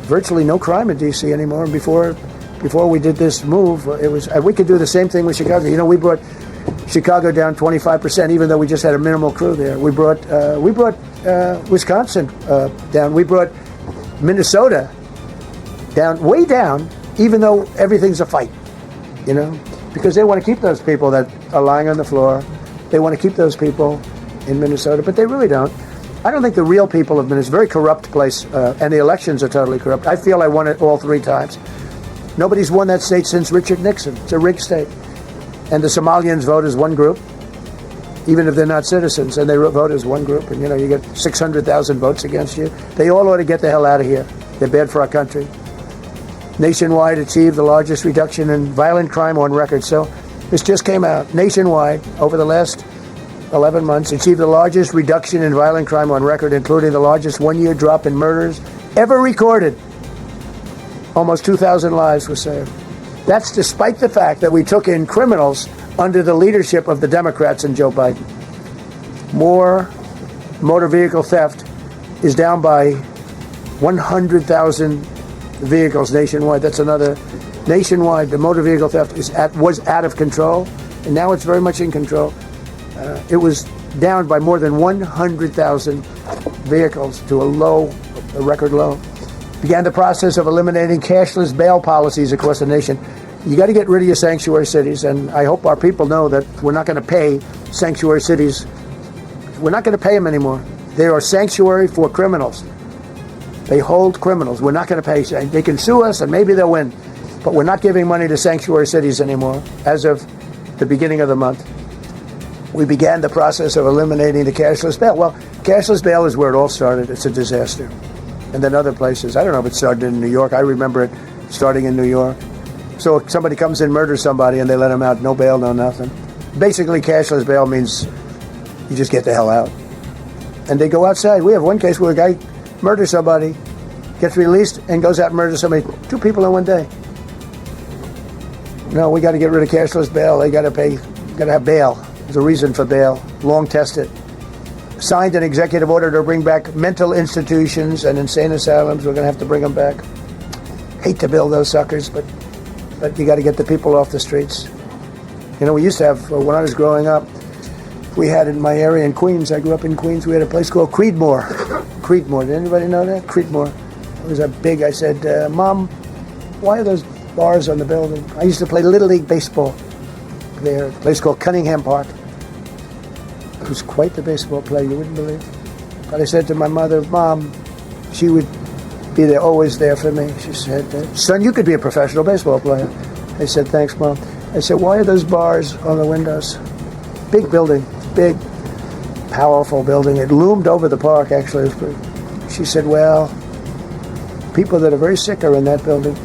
virtually no crime in D.C. anymore. And before we did this move, it was we could do the same thing with Chicago. You know, we brought Chicago down 25%, even though we just had a minimal crew there. We brought Wisconsin down. We brought Minnesota down, way down, even though everything's a fight. You know, because they want to keep those people that are lying on the floor. They want to keep those people in Minnesota, but they really don't. I don't think the real people of Minnesota, it's a very corrupt place, and the elections are totally corrupt. I feel I won it all 3 times. Nobody's won that state since Richard Nixon. It's a rigged state. And the Somalians vote as one group, even if they're not citizens, and they vote as one group. And, you know, you get 600,000 votes against you. They all ought to get the hell out of here. They're bad for our country. Nationwide achieved the largest reduction in violent crime on record. So this just came out. Nationwide, over the last 11 months, achieved the largest reduction in violent crime on record, including the largest one-year drop in murders ever recorded. Almost 2,000 lives were saved. That's despite the fact that we took in criminals under the leadership of the Democrats and Joe Biden. More motor vehicle theft is down by 100,000 vehicles nationwide. That's another. Nationwide, the motor vehicle theft was out of control, and now it's very much in control. It was down by more than 100,000 vehicles to a record low. Began the process of eliminating cashless bail policies across the nation. You got to get rid of your sanctuary cities, and I hope our people know that we're not going to pay sanctuary cities. We're not going to pay them anymore. They are sanctuary for criminals. They hold criminals. We're not going to pay. They can sue us, and maybe they'll win. But we're not giving money to sanctuary cities anymore as of the beginning of the month. We began the process of eliminating the cashless bail. Well, cashless bail is where it all started. It's a disaster. And then other places. I don't know if it started in New York. I remember it starting in New York. So if somebody comes in, murders somebody, and they let them out, no bail, no nothing. Basically, cashless bail means you just get the hell out. And they go outside. We have one case where a guy murders somebody, gets released, and goes out and murders somebody. 2 people in one day. No, we got to get rid of cashless bail. They got to pay, got to have bail. There's a reason for bail. Long tested. Signed an executive order to bring back mental institutions and insane asylums. We're going to have to bring them back. Hate to build those suckers, but you got to get the people off the streets. You know, we used to have, when I was growing up, we had in my area in Queens, I grew up in Queens, we had a place called Creedmoor. Creedmoor, did anybody know that? Creedmoor. It was a big, I said, Mom, why are those bars on the building? I used to play Little League Baseball there, a place called Cunningham Park. It was quite the baseball player, you wouldn't believe. But I said to my mother, Mom, she would be there, always there for me. She said, son, you could be a professional baseball player. I said, thanks, Mom. I said, why are those bars on the windows? Big building, big, powerful building. It loomed over the park, actually. She said, well, people that are very sick are in that building.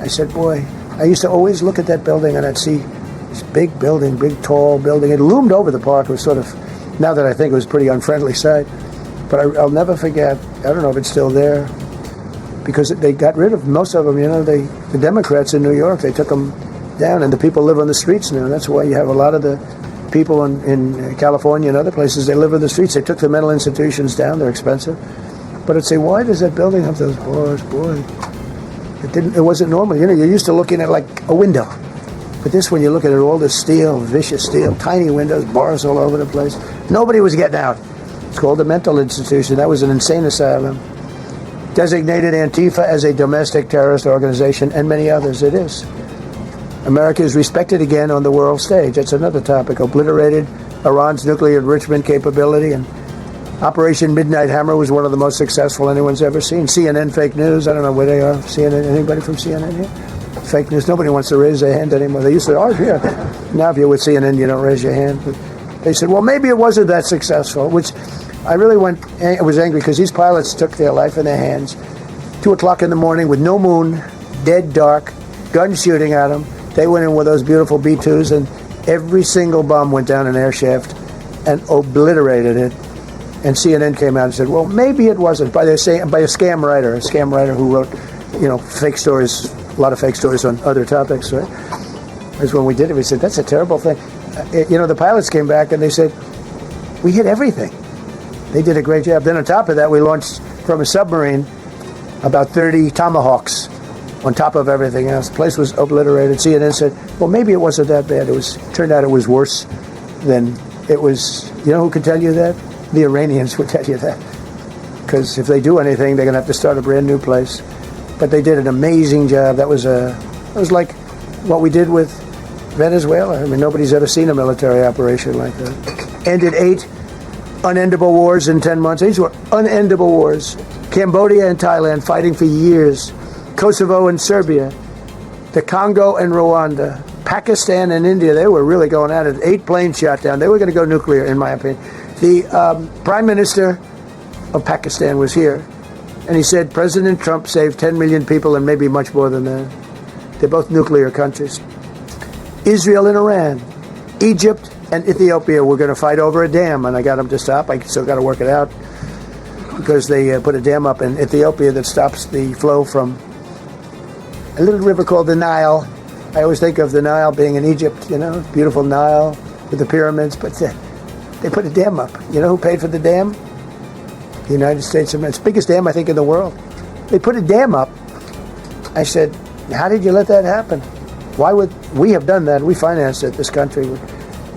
I said, boy, I used to always look at that building and I'd see this big building, big, tall building. It loomed over the park. It was sort of, now that I think it was a pretty unfriendly sight. But I'll never forget, I don't know if it's still there, because they got rid of most of them, you know, the Democrats in New York, they took them down, and the people live on the streets now. That's why you have a lot of the people in California and other places, they live on the streets. They took the mental institutions down, they're expensive. But I'd say, why does that building have those bars? Boy, it wasn't normal. You know, you're used to looking at like a window. But this one, you look at it, all this steel, vicious steel, tiny windows, bars all over the place. Nobody was getting out. It's called a mental institution. That was an insane asylum. Designated Antifa as a domestic terrorist organization, and many others. It is. America is respected again on the world stage. That's another topic. Obliterated Iran's nuclear enrichment capability, and Operation Midnight Hammer was one of the most successful anyone's ever seen. CNN fake news, I don't know where they are. CNN, anybody from CNN here? Fake news, nobody wants to raise their hand anymore. They used to, oh yeah. Now if you're with CNN, you don't raise your hand. But they said, well, maybe it wasn't that successful, which I really was angry because these pilots took their life in their hands. 2 o'clock in the morning with no moon, dead dark, guns shooting at them. They went in with those beautiful B-2s and every single bomb went down an air shaft and obliterated it. And CNN came out and said, well, maybe it wasn't, by a scam writer who wrote, fake stories, a lot of fake stories on other topics, right? That's when we did it. We said, that's a terrible thing. The pilots came back and they said, we hit everything. They did a great job. Then on top of that, we launched from a submarine about 30 Tomahawks on top of everything else. The place was obliterated. CNN said, well, maybe it wasn't that bad. Turned out it was worse than it was. You know who could tell you that? The Iranians would tell you that. Because if they do anything, they're going to have to start a brand new place. But they did an amazing job. That was like what we did with Venezuela. I mean, nobody's ever seen a military operation like that. Ended 8 unendable wars in 10 months. These were unendable wars. Cambodia and Thailand fighting for years. Kosovo and Serbia. The Congo and Rwanda. Pakistan and India, they were really going at it. 8 planes shot down. They were going to go nuclear, in my opinion. The Prime Minister of Pakistan was here, and he said President Trump saved 10 million people and maybe much more than that. They're both nuclear countries. Israel and Iran. Egypt and Ethiopia were going to fight over a dam, and I got them to stop. I still got to work it out because they put a dam up in Ethiopia that stops the flow from a little river called the Nile. I always think of the Nile being in Egypt, beautiful Nile with the pyramids, but they put a dam up. You know who paid for the dam? The United States of America. It's the biggest dam, I think, in the world. They put a dam up. I said, how did you let that happen? Why would we have done that? We financed it, this country.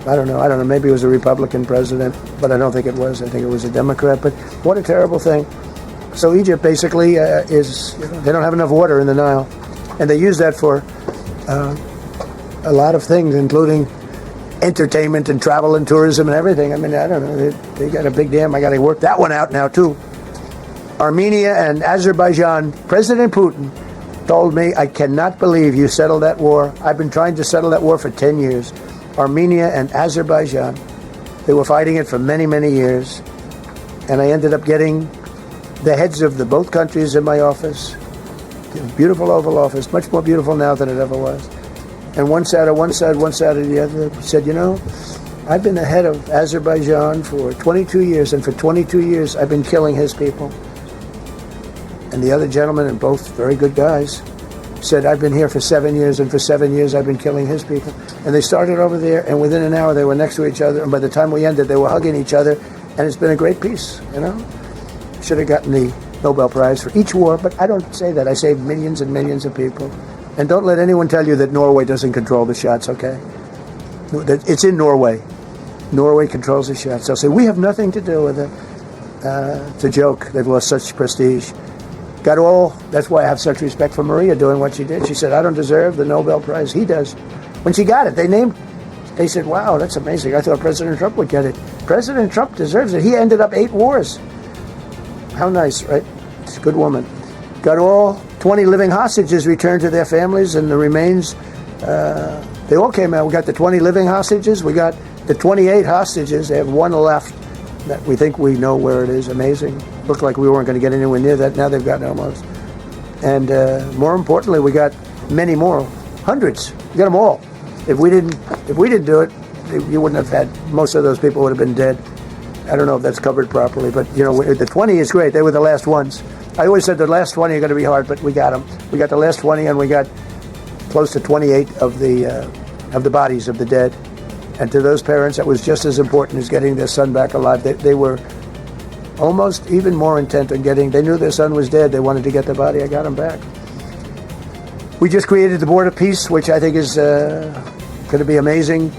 I don't know. Maybe it was a Republican president, but I don't think it was. I think it was a Democrat. But what a terrible thing. So Egypt basically they don't have enough water in the Nile. And they use that for a lot of things, including entertainment and travel and tourism and everything. I mean, I don't know. They got a big dam. I got to work that one out now, too. Armenia and Azerbaijan. President Putin told me, I cannot believe you settled that war. I've been trying to settle that war for 10 years. Armenia and Azerbaijan. They were fighting it for many, many years. And I ended up getting the heads of both countries in my office. Beautiful Oval Office, much more beautiful now than it ever was. And one sat on one side, one side on the other, said, I've been the head of Azerbaijan for 22 years, and for 22 years I've been killing his people. And the other gentleman, and both very good guys, said, I've been here for 7 years, and for 7 years I've been killing his people. And they started over there, and within an hour they were next to each other, and by the time we ended, they were hugging each other, and it's been a great peace, Should have gotten the Nobel Prize for each war, but I don't say that. I saved millions and millions of people. And don't let anyone tell you that Norway doesn't control the shots, okay? It's in Norway. Norway controls the shots. They'll say, we have nothing to do with it. It's a joke. They've lost such prestige. That's why I have such respect for Maria doing what she did. She said, I don't deserve the Nobel Prize. He does. When she got it, they said, wow, that's amazing. I thought President Trump would get it. President Trump deserves it. He ended up 8 wars. How nice, right? It's a good woman. Got all 20 living hostages returned to their families, and the remains, they all came out. We got the 20 living hostages. We got the 28 hostages. They have 1 left that we think we know where it is. Amazing. Looked like we weren't going to get anywhere near that. Now they've gotten almost. And more importantly, we got many more. Hundreds. We got them all. If we didn't do it, you wouldn't have had, most of those people would have been dead. I don't know if that's covered properly, but the 20 is great. They were the last ones. I always said the last 20 are going to be hard, but we got them. We got the last 20, and we got close to 28 of the bodies of the dead. And to those parents, that was just as important as getting their son back alive. They were almost even more intent on they knew their son was dead. They wanted to get the body. I got him back. We just created the Board of Peace, which I think is going to be amazing.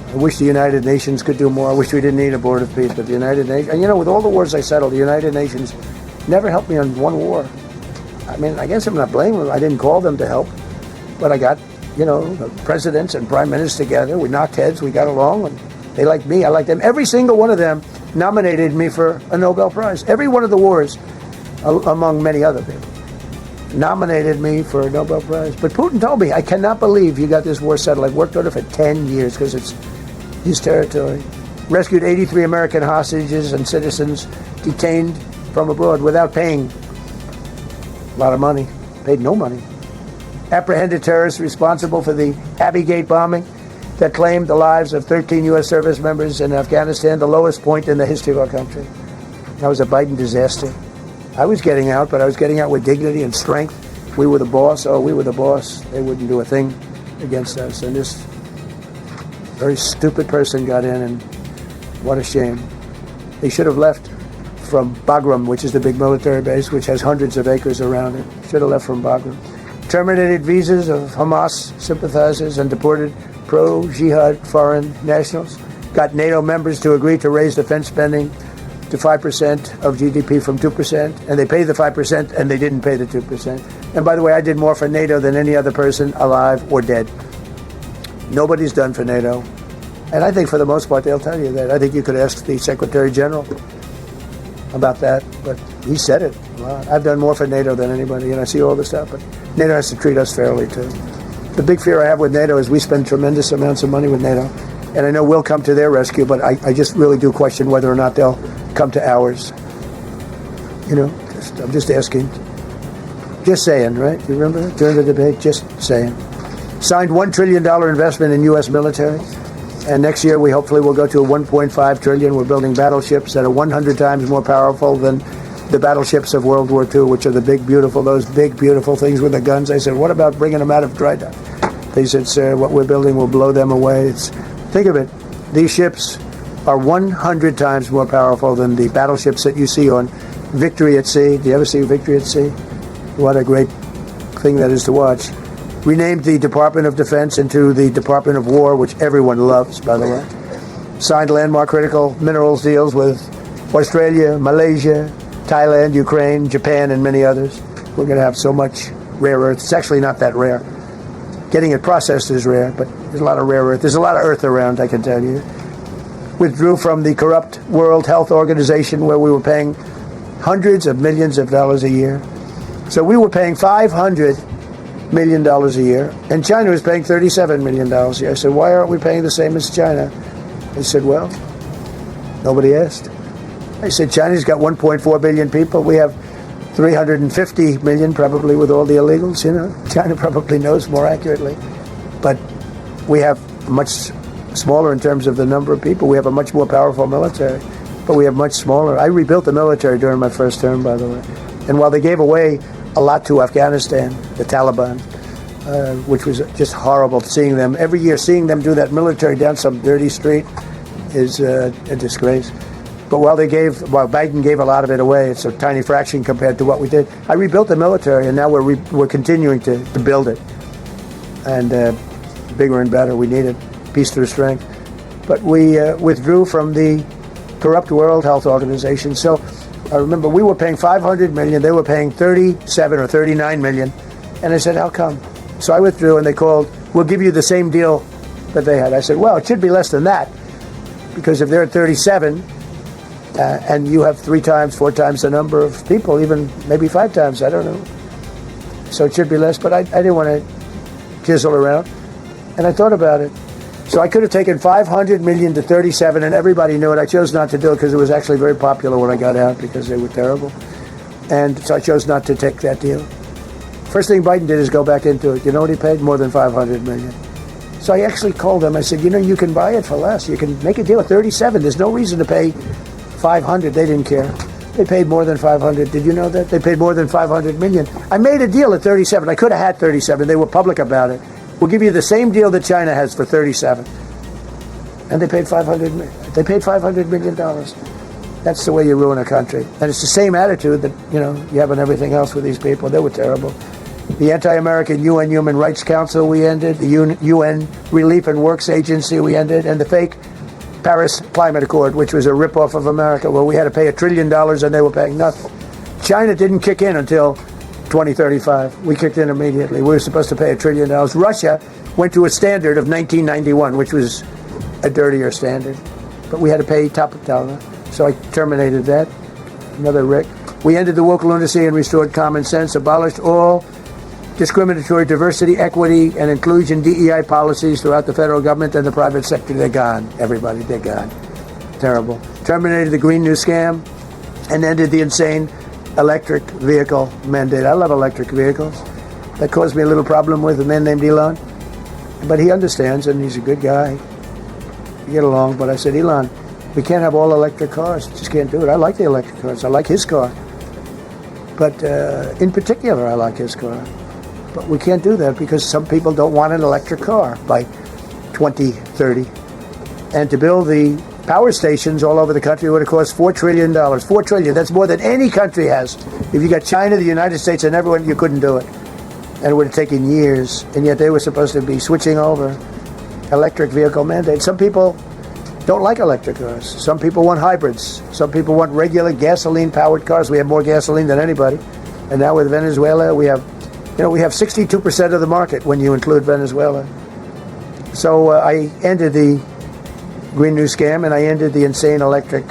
I wish the United Nations could do more. I wish we didn't need a Board of Peace, but the United Nations, and with all the wars I settled, the United Nations never helped me on one war. I mean, I guess I'm not blaming them. I didn't call them to help, but I got, the presidents and prime ministers together. We knocked heads. We got along, and they liked me. I liked them. Every single one of them nominated me for a Nobel Prize. Every one of the wars, among many other people, nominated me for a Nobel Prize. But Putin told me, I cannot believe you got this war settled. I've worked on it for 10 years because it's his territory. Rescued 83 American hostages and citizens detained from abroad without paying a lot of money. Paid no money. Apprehended terrorists responsible for the Abbey Gate bombing that claimed the lives of 13 U.S. service members in Afghanistan, the lowest point in the history of our country. That was a Biden disaster. I was getting out, but I was getting out with dignity and strength. We were the boss. Oh, we were the boss. They wouldn't do a thing against us. And this very stupid person got in, and what a shame. They should have left from Bagram, which is the big military base, which has hundreds of acres around it. Should have left from Bagram. Terminated visas of Hamas sympathizers and deported pro-jihad foreign nationals. Got NATO members to agree to raise defense spending to 5% of GDP from 2%. And they paid the 5% and they didn't pay the 2%. And by the way, I did more for NATO than any other person alive or dead. Nobody's done for NATO. And I think for the most part, they'll tell you that. I think you could ask the Secretary General about that, but he said it. Well, I've done more for NATO than anybody, and I see all this stuff, but NATO has to treat us fairly, too. The big fear I have with NATO is we spend tremendous amounts of money with NATO, and I know we'll come to their rescue, but I just really do question whether or not they'll come to ours. You know, I'm just asking. Just saying, right? You remember during the debate? Just saying. Signed $1 trillion investment in U.S. military. And next year, we hopefully will go to a $1.5 trillion. We're building battleships that are 100 times more powerful than the battleships of World War II, which are the big, beautiful, those big, beautiful things with the guns. I said, what about bringing them out of dry dock? They said, sir, what we're building will blow them away. Think of it. These ships are 100 times more powerful than the battleships that you see on Victory at Sea. Do you ever see Victory at Sea? What a great thing that is to watch. Renamed the Department of Defense into the Department of War, which everyone loves, by the way. Signed landmark critical minerals deals with Australia, Malaysia, Thailand, Ukraine, Japan, and many others. We're going to have so much rare earth. It's actually not that rare. Getting it processed is rare, but there's a lot of rare earth. There's a lot of earth around, I can tell you. Withdrew from the corrupt World Health Organization, where we were paying hundreds of millions of dollars a year. So we were paying $500 million a year, and China was paying $37 million a year. I said, why aren't we paying the same as China? They said, well, nobody asked. I said, China's got 1.4 billion people. We have 350 million, probably, with all the illegals. You know, China probably knows more accurately. But we have much smaller in terms of the number of people. We have a much more powerful military, but we have much smaller. I rebuilt the military during my first term, by the way. And while they gave away a lot to Afghanistan, the Taliban, which was just horrible seeing them. Every year seeing them do that military down some dirty street is a disgrace. But while Biden gave a lot of it away, it's a tiny fraction compared to what we did. I rebuilt the military, and now we're continuing to build it. And bigger and better. We need it. Peace through strength. But we withdrew from the corrupt World Health Organization. So I remember we were paying $500 million. They were paying $37 or $39 million. And I said, how come? So I withdrew, and they called, we'll give you the same deal that they had. I said, well, it should be less than that. Because if they're at 37, and you have 3 times, 4 times the number of people, even maybe 5 times, I don't know. So it should be less, but I didn't want to chisel around. And I thought about it. So I could have taken $500 million to 37, and everybody knew it. I chose not to do it because it was actually very popular when I got out because they were terrible. And so I chose not to take that deal. First thing Biden did is go back into it. You know what he paid? More than $500 million. So I actually called them. I said, you know, you can buy it for less. You can make a deal at 37. There's no reason to pay 500. They didn't care. They paid more than 500. Did you know that? They paid more than 500 million. I made a deal at 37. I could have had 37. They were public about it. We'll give you the same deal that China has for 37. And they paid $500 million. That's the way you ruin a country. And it's the same attitude that, you know, you have on everything else with these people. They were terrible. The anti-American UN Human Rights Council we ended. The UN Relief and Works Agency we ended. And the fake Paris Climate Accord, which was a ripoff of America, where we had to pay $1 trillion and they were paying nothing. China didn't kick in until 2035. We kicked in immediately. We were supposed to pay $1 trillion. Russia went to a standard of 1991, which was a dirtier standard. But we had to pay top dollar. So I terminated that. Another Rick. We ended the woke lunacy and restored common sense, abolished all discriminatory diversity, equity, and inclusion DEI policies throughout the federal government and the private sector. They're gone. Everybody, they're gone. Terrible. Terminated the Green New Scam and ended the insane electric vehicle mandate. I love electric vehicles. That caused me a little problem with a man named Elon. But he understands, and he's a good guy. We get along. But I said, Elon, we can't have all electric cars. Just can't do it. I like the electric cars. I like his car. But in particular, I like his car. But we can't do that because some people don't want an electric car by 2030. And to build the power stations all over the country would have cost $4 trillion. $4 trillion. That's more than any country has. If you got China, the United States, and everyone, you couldn't do it. And it would have taken years. And yet they were supposed to be switching over electric vehicle mandate. Some people don't like electric cars. Some people want hybrids. Some people want regular gasoline-powered cars. We have more gasoline than anybody. And now with Venezuela, we have 62% of the market when you include Venezuela. So I ended the Green New Scam and I ended the insane electric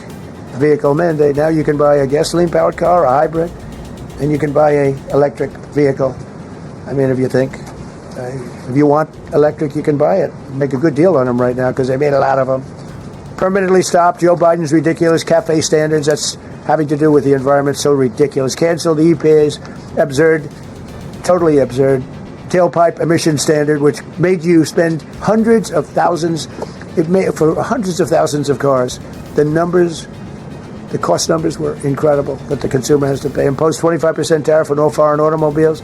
vehicle mandate. Now you can buy a gasoline-powered car, a hybrid, and you can buy a electric vehicle. I mean, if you want electric, you can buy it. Make a good deal on them right now because they made a lot of them. Permanently stopped Joe Biden's ridiculous CAFE standards. That's having to do with the environment. So ridiculous. Cancel the EPA's absurd, totally absurd, tailpipe emission standard, which made you spend hundreds of thousands. It made for hundreds of thousands of cars. The cost numbers were incredible that the consumer has to pay. Imposed 25% tariff on all foreign automobiles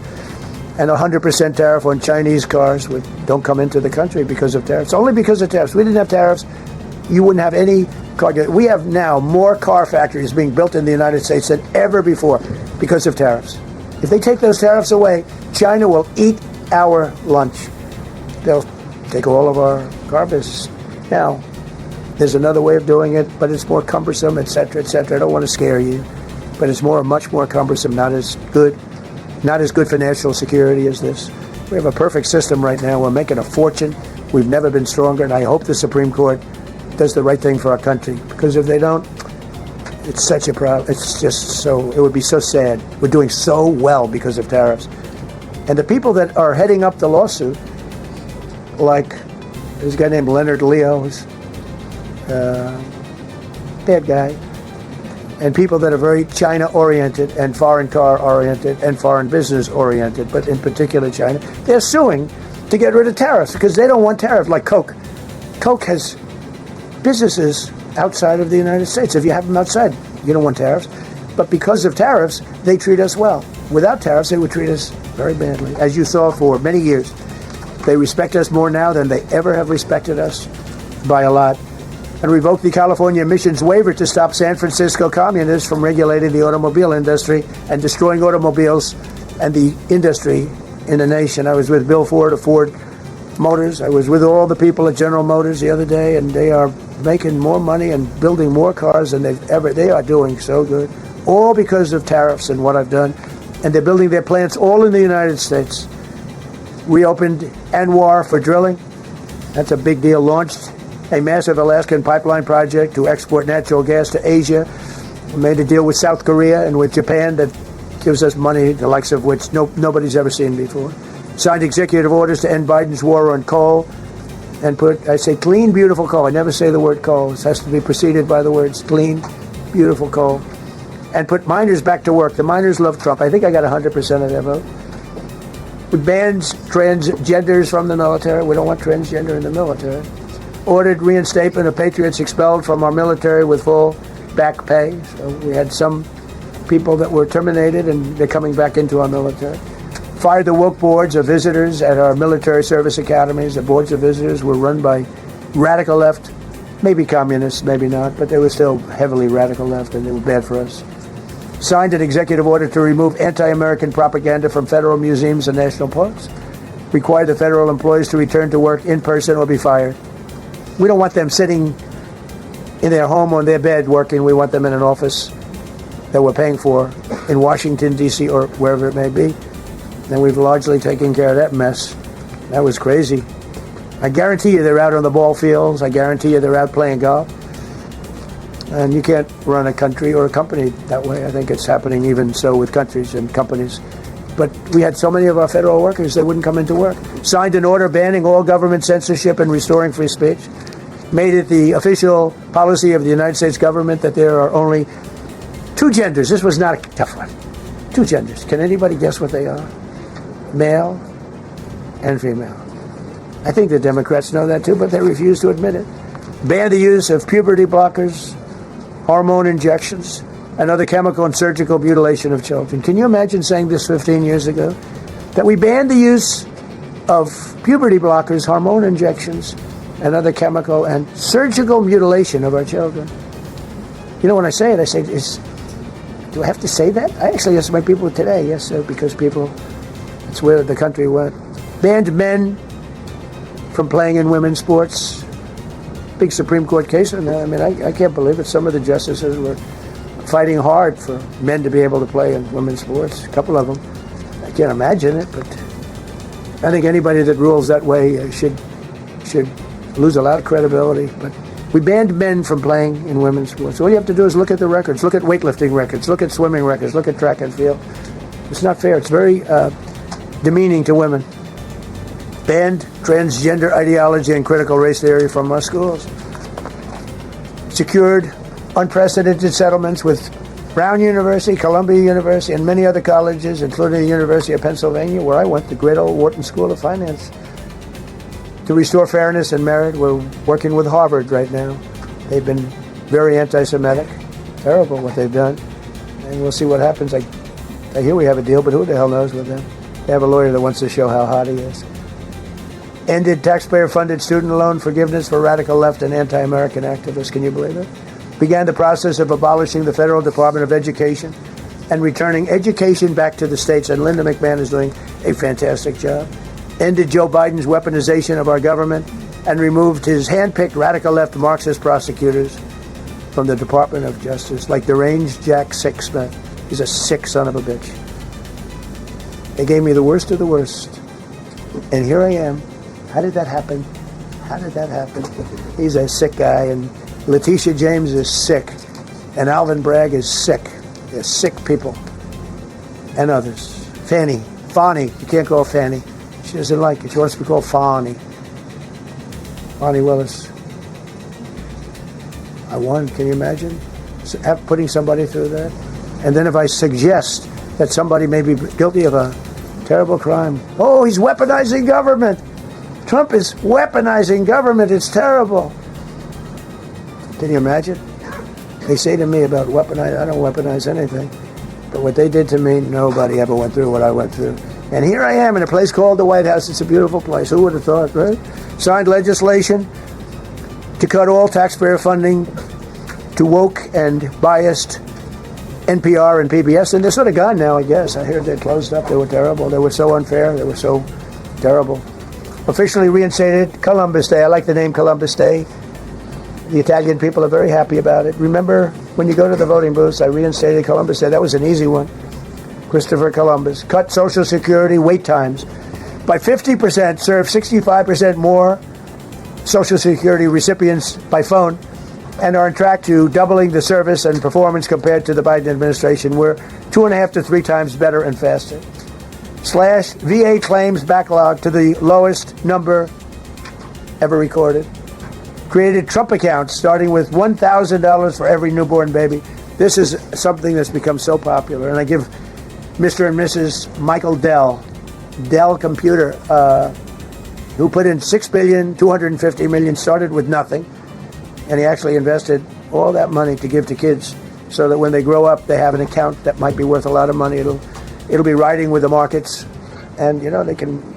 and 100% tariff on Chinese cars, which don't come into the country because of tariffs. Only because of tariffs. We didn't have tariffs, you wouldn't have any car. We have now more car factories being built in the United States than ever before because of tariffs. If they take those tariffs away, China will eat our lunch. They'll take all of our car business. Now, there's another way of doing it, but it's more cumbersome, et cetera, et cetera. I don't want to scare you, but it's much more cumbersome, not as good for national security as this. We have a perfect system right now. We're making a fortune. We've never been stronger, and I hope the Supreme Court does the right thing for our country, because if they don't, it's such a problem. It's just so, it would be so sad. We're doing so well because of tariffs. And the people that are heading up the lawsuit, like there's a guy named Leonard Leo, who's bad guy, and people that are very China-oriented and foreign car-oriented and foreign business-oriented, but in particular China, they're suing to get rid of tariffs because they don't want tariffs, like Coke. Coke has businesses outside of the United States. If you have them outside, you don't want tariffs. But because of tariffs, they treat us well. Without tariffs, they would treat us very badly. As you saw for many years, they respect us more now than they ever have respected us, by a lot. And revoked the California emissions waiver to stop San Francisco communists from regulating the automobile industry and destroying automobiles and the industry in the nation. I was with Bill Ford of Ford Motors. I was with all the people at General Motors the other day, and they are making more money and building more cars than they are doing so good. All because of tariffs and what I've done. And they're building their plants all in the United States. Reopened Anwar for drilling. That's a big deal. Launched a massive Alaskan pipeline project to export natural gas to Asia. We made a deal with South Korea and with Japan that gives us money, the likes of which nobody's ever seen before. Signed executive orders to end Biden's war on coal and I say clean, beautiful coal. I never say the word coal. It has to be preceded by the words clean, beautiful coal. And put miners back to work. The miners love Trump. I think I got 100% of their vote. We banned transgenders from the military. We don't want transgender in the military. Ordered reinstatement of patriots expelled from our military with full back pay. So we had some people that were terminated and they're coming back into our military. Fired the woke boards of visitors at our military service academies. The boards of visitors were run by radical left, maybe communists, maybe not, but they were still heavily radical left and they were bad for us. Signed an executive order to remove anti-American propaganda from federal museums and national parks. Required the federal employees to return to work in person or be fired. We don't want them sitting in their home on their bed working. We want them in an office that we're paying for in Washington, D.C. or wherever it may be. And we've largely taken care of that mess. That was crazy. I guarantee you they're out on the ball fields. I guarantee you they're out playing golf. And you can't run a country or a company that way. I think it's happening even so with countries and companies. But we had so many of our federal workers that wouldn't come into work. Signed an order banning all government censorship and restoring free speech. Made it the official policy of the United States government that there are only two genders. This was not a tough one. Two genders. Can anybody guess what they are? Male and female. I think the Democrats know that too, but they refuse to admit it. Banned the use of puberty blockers, hormone injections, and other chemical and surgical mutilation of children. Can you imagine saying this 15 years ago? That we banned the use of puberty blockers, hormone injections, and other chemical and surgical mutilation of our children. You know, when I say it, I say, do I have to say that? I actually ask my people today, yes, sir, because it's where the country went. Banned men from playing in women's sports. Big Supreme Court case on that. I mean, I can't believe it. Some of the justices were fighting hard for men to be able to play in women's sports. A couple of them. I can't imagine it, but I think anybody that rules that way should lose a lot of credibility. But we banned men from playing in women's sports. All you have to do is look at the records. Look at weightlifting records. Look at swimming records. Look at track and field. It's not fair. It's very demeaning to women. Banned transgender ideology and critical race theory from our schools. Secured unprecedented settlements with Brown University, Columbia University, and many other colleges, including the University of Pennsylvania, where I went, the great old Wharton School of Finance. To restore fairness and merit, we're working with Harvard right now. They've been very anti-Semitic. Terrible what they've done. And we'll see what happens. I hear we have a deal, but who the hell knows with them? They have a lawyer that wants to show how hot he is. Ended taxpayer-funded student loan forgiveness for radical left and anti-American activists. Can you believe it? Began the process of abolishing the Federal Department of Education and returning education back to the states. And Linda McMahon is doing a fantastic job. Ended Joe Biden's weaponization of our government and removed his handpicked radical left Marxist prosecutors from the Department of Justice, like deranged Jack Sixsmith. He's a sick son of a bitch. They gave me the worst of the worst. And here I am. How did that happen? How did that happen? He's a sick guy, and Letitia James is sick, and Alvin Bragg is sick. They're sick people. And others. Fani, you can't call Fanny. She doesn't like it. She wants to be called Fani Willis. I won. Can you imagine putting somebody through that? And then if I suggest that somebody may be guilty of a terrible crime, oh, he's weaponizing government. Trump is weaponizing government. It's terrible. Can you imagine? They say to me about weaponize. I don't weaponize anything. But what they did to me, nobody ever went through what I went through. And here I am in a place called the White House. It's a beautiful place. Who would have thought, right? Signed legislation to cut all taxpayer funding to woke and biased NPR and PBS. And they're sort of gone now, I guess. I heard they closed up. They were terrible. They were so unfair. They were so terrible. Officially reinstated Columbus Day. I like the name Columbus Day. The Italian people are very happy about it. Remember, when you go to the voting booths, I reinstated Columbus Day. That was an easy one. Christopher Columbus. Cut Social Security wait times by 50%, serve 65% more Social Security recipients by phone, and are on track to doubling the service and performance compared to the Biden administration. We're 2.5 to 3 times better and faster. Slash VA claims backlog to the lowest number ever recorded. Created Trump accounts starting with $1,000 for every newborn baby. This is something that's become so popular. And I give Mr. and Mrs. Michael Dell Computer, who put in $6.25 billion, started with nothing. And he actually invested all that money to give to kids so that when they grow up, they have an account that might be worth a lot of money. It'll be riding with the markets. And, you know, they can,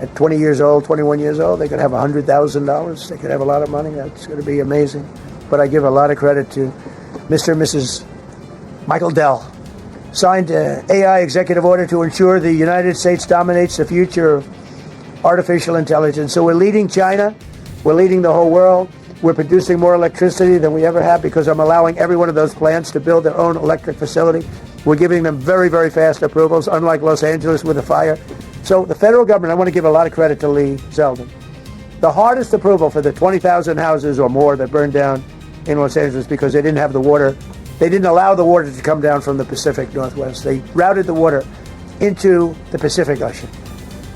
at 20 years old, 21 years old, they could have $100,000. They could have a lot of money. That's going to be amazing. But I give a lot of credit to Mr. and Mrs. Michael Dell. Signed an AI executive order to ensure the United States dominates the future of artificial intelligence. So we're leading China. We're leading the whole world. We're producing more electricity than we ever have because I'm allowing every one of those plants to build their own electric facility. We're giving them very, very fast approvals, unlike Los Angeles with a fire. So the federal government, I want to give a lot of credit to Lee Zeldin. The hardest approval for the 20,000 houses or more that burned down in Los Angeles because they didn't have the water. They didn't allow the water to come down from the Pacific Northwest. They routed the water into the Pacific Ocean.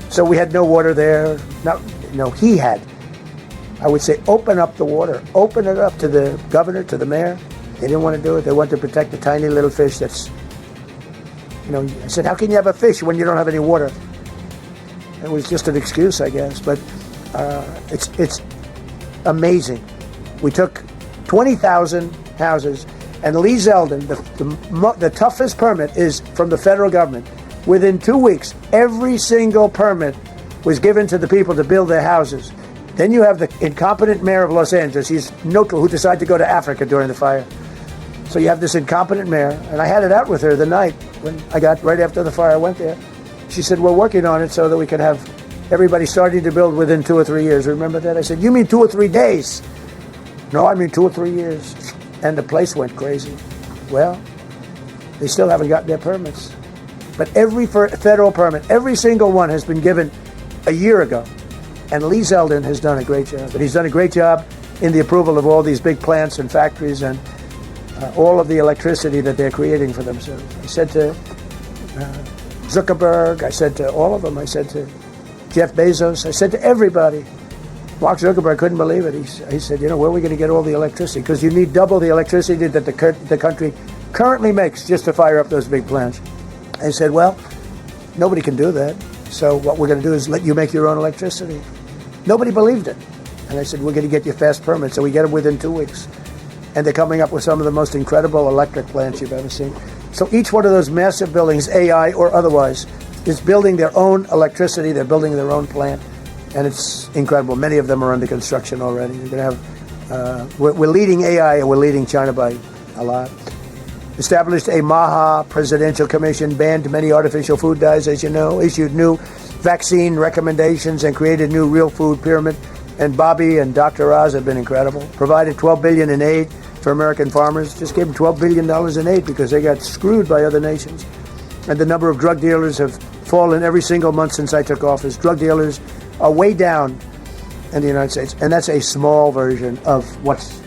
So we had no water there. No, he had. I would say open up the water. Open it up to the governor, to the mayor. They didn't want to do it. They wanted to protect the tiny little fish that's, I said, how can you have a fish when you don't have any water? It was just an excuse, I guess. But it's amazing. We took 20,000 houses, and Lee Zeldin, the toughest permit is from the federal government. Within 2 weeks, every single permit was given to the people to build their houses. Then you have the incompetent mayor of Los Angeles. He's neutral, who decided to go to Africa during the fire. So you have this incompetent mayor, and I had it out with her the night when I got, right after the fire, I went there. She said, we're working on it so that we can have everybody starting to build within 2 or 3 years. Remember that? I said, you mean 2 or 3 days? No, I mean 2 or 3 years. And the place went crazy. Well, they still haven't gotten their permits. But every federal permit, every single one has been given a year ago. And Lee Zeldin has done a great job. But he's done a great job in the approval of all these big plants and factories and all of the electricity that they're creating for themselves. I said to Zuckerberg, I said to all of them, I said to Jeff Bezos, I said to everybody. Mark Zuckerberg couldn't believe it. He said, where are we going to get all the electricity? Because you need double the electricity that the country currently makes just to fire up those big plants. I said, well, nobody can do that. So what we're going to do is let you make your own electricity. Nobody believed it. And I said, we're going to get you fast permits. So we get them within 2 weeks. And they're coming up with some of the most incredible electric plants you've ever seen. So each one of those massive buildings, AI or otherwise, is building their own electricity. They're building their own plant. And it's incredible. Many of them are under construction already. We're going to have, we're leading AI, and we're leading China by a lot. Established a MAHA presidential commission, banned many artificial food dyes, as you know, issued new vaccine recommendations, and created new real food pyramid. And Bobby and Dr. Oz have been incredible. Provided $12 billion in aid for American farmers. Just gave them $12 billion in aid because they got screwed by other nations. And the number of drug dealers have fallen every single month since I took office. Drug dealers are way down in the United States. And that's a small version of what's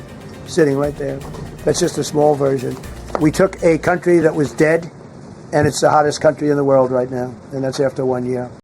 sitting right there. That's just a small version. We took a country that was dead, and it's the hottest country in the world right now. And that's after 1 year.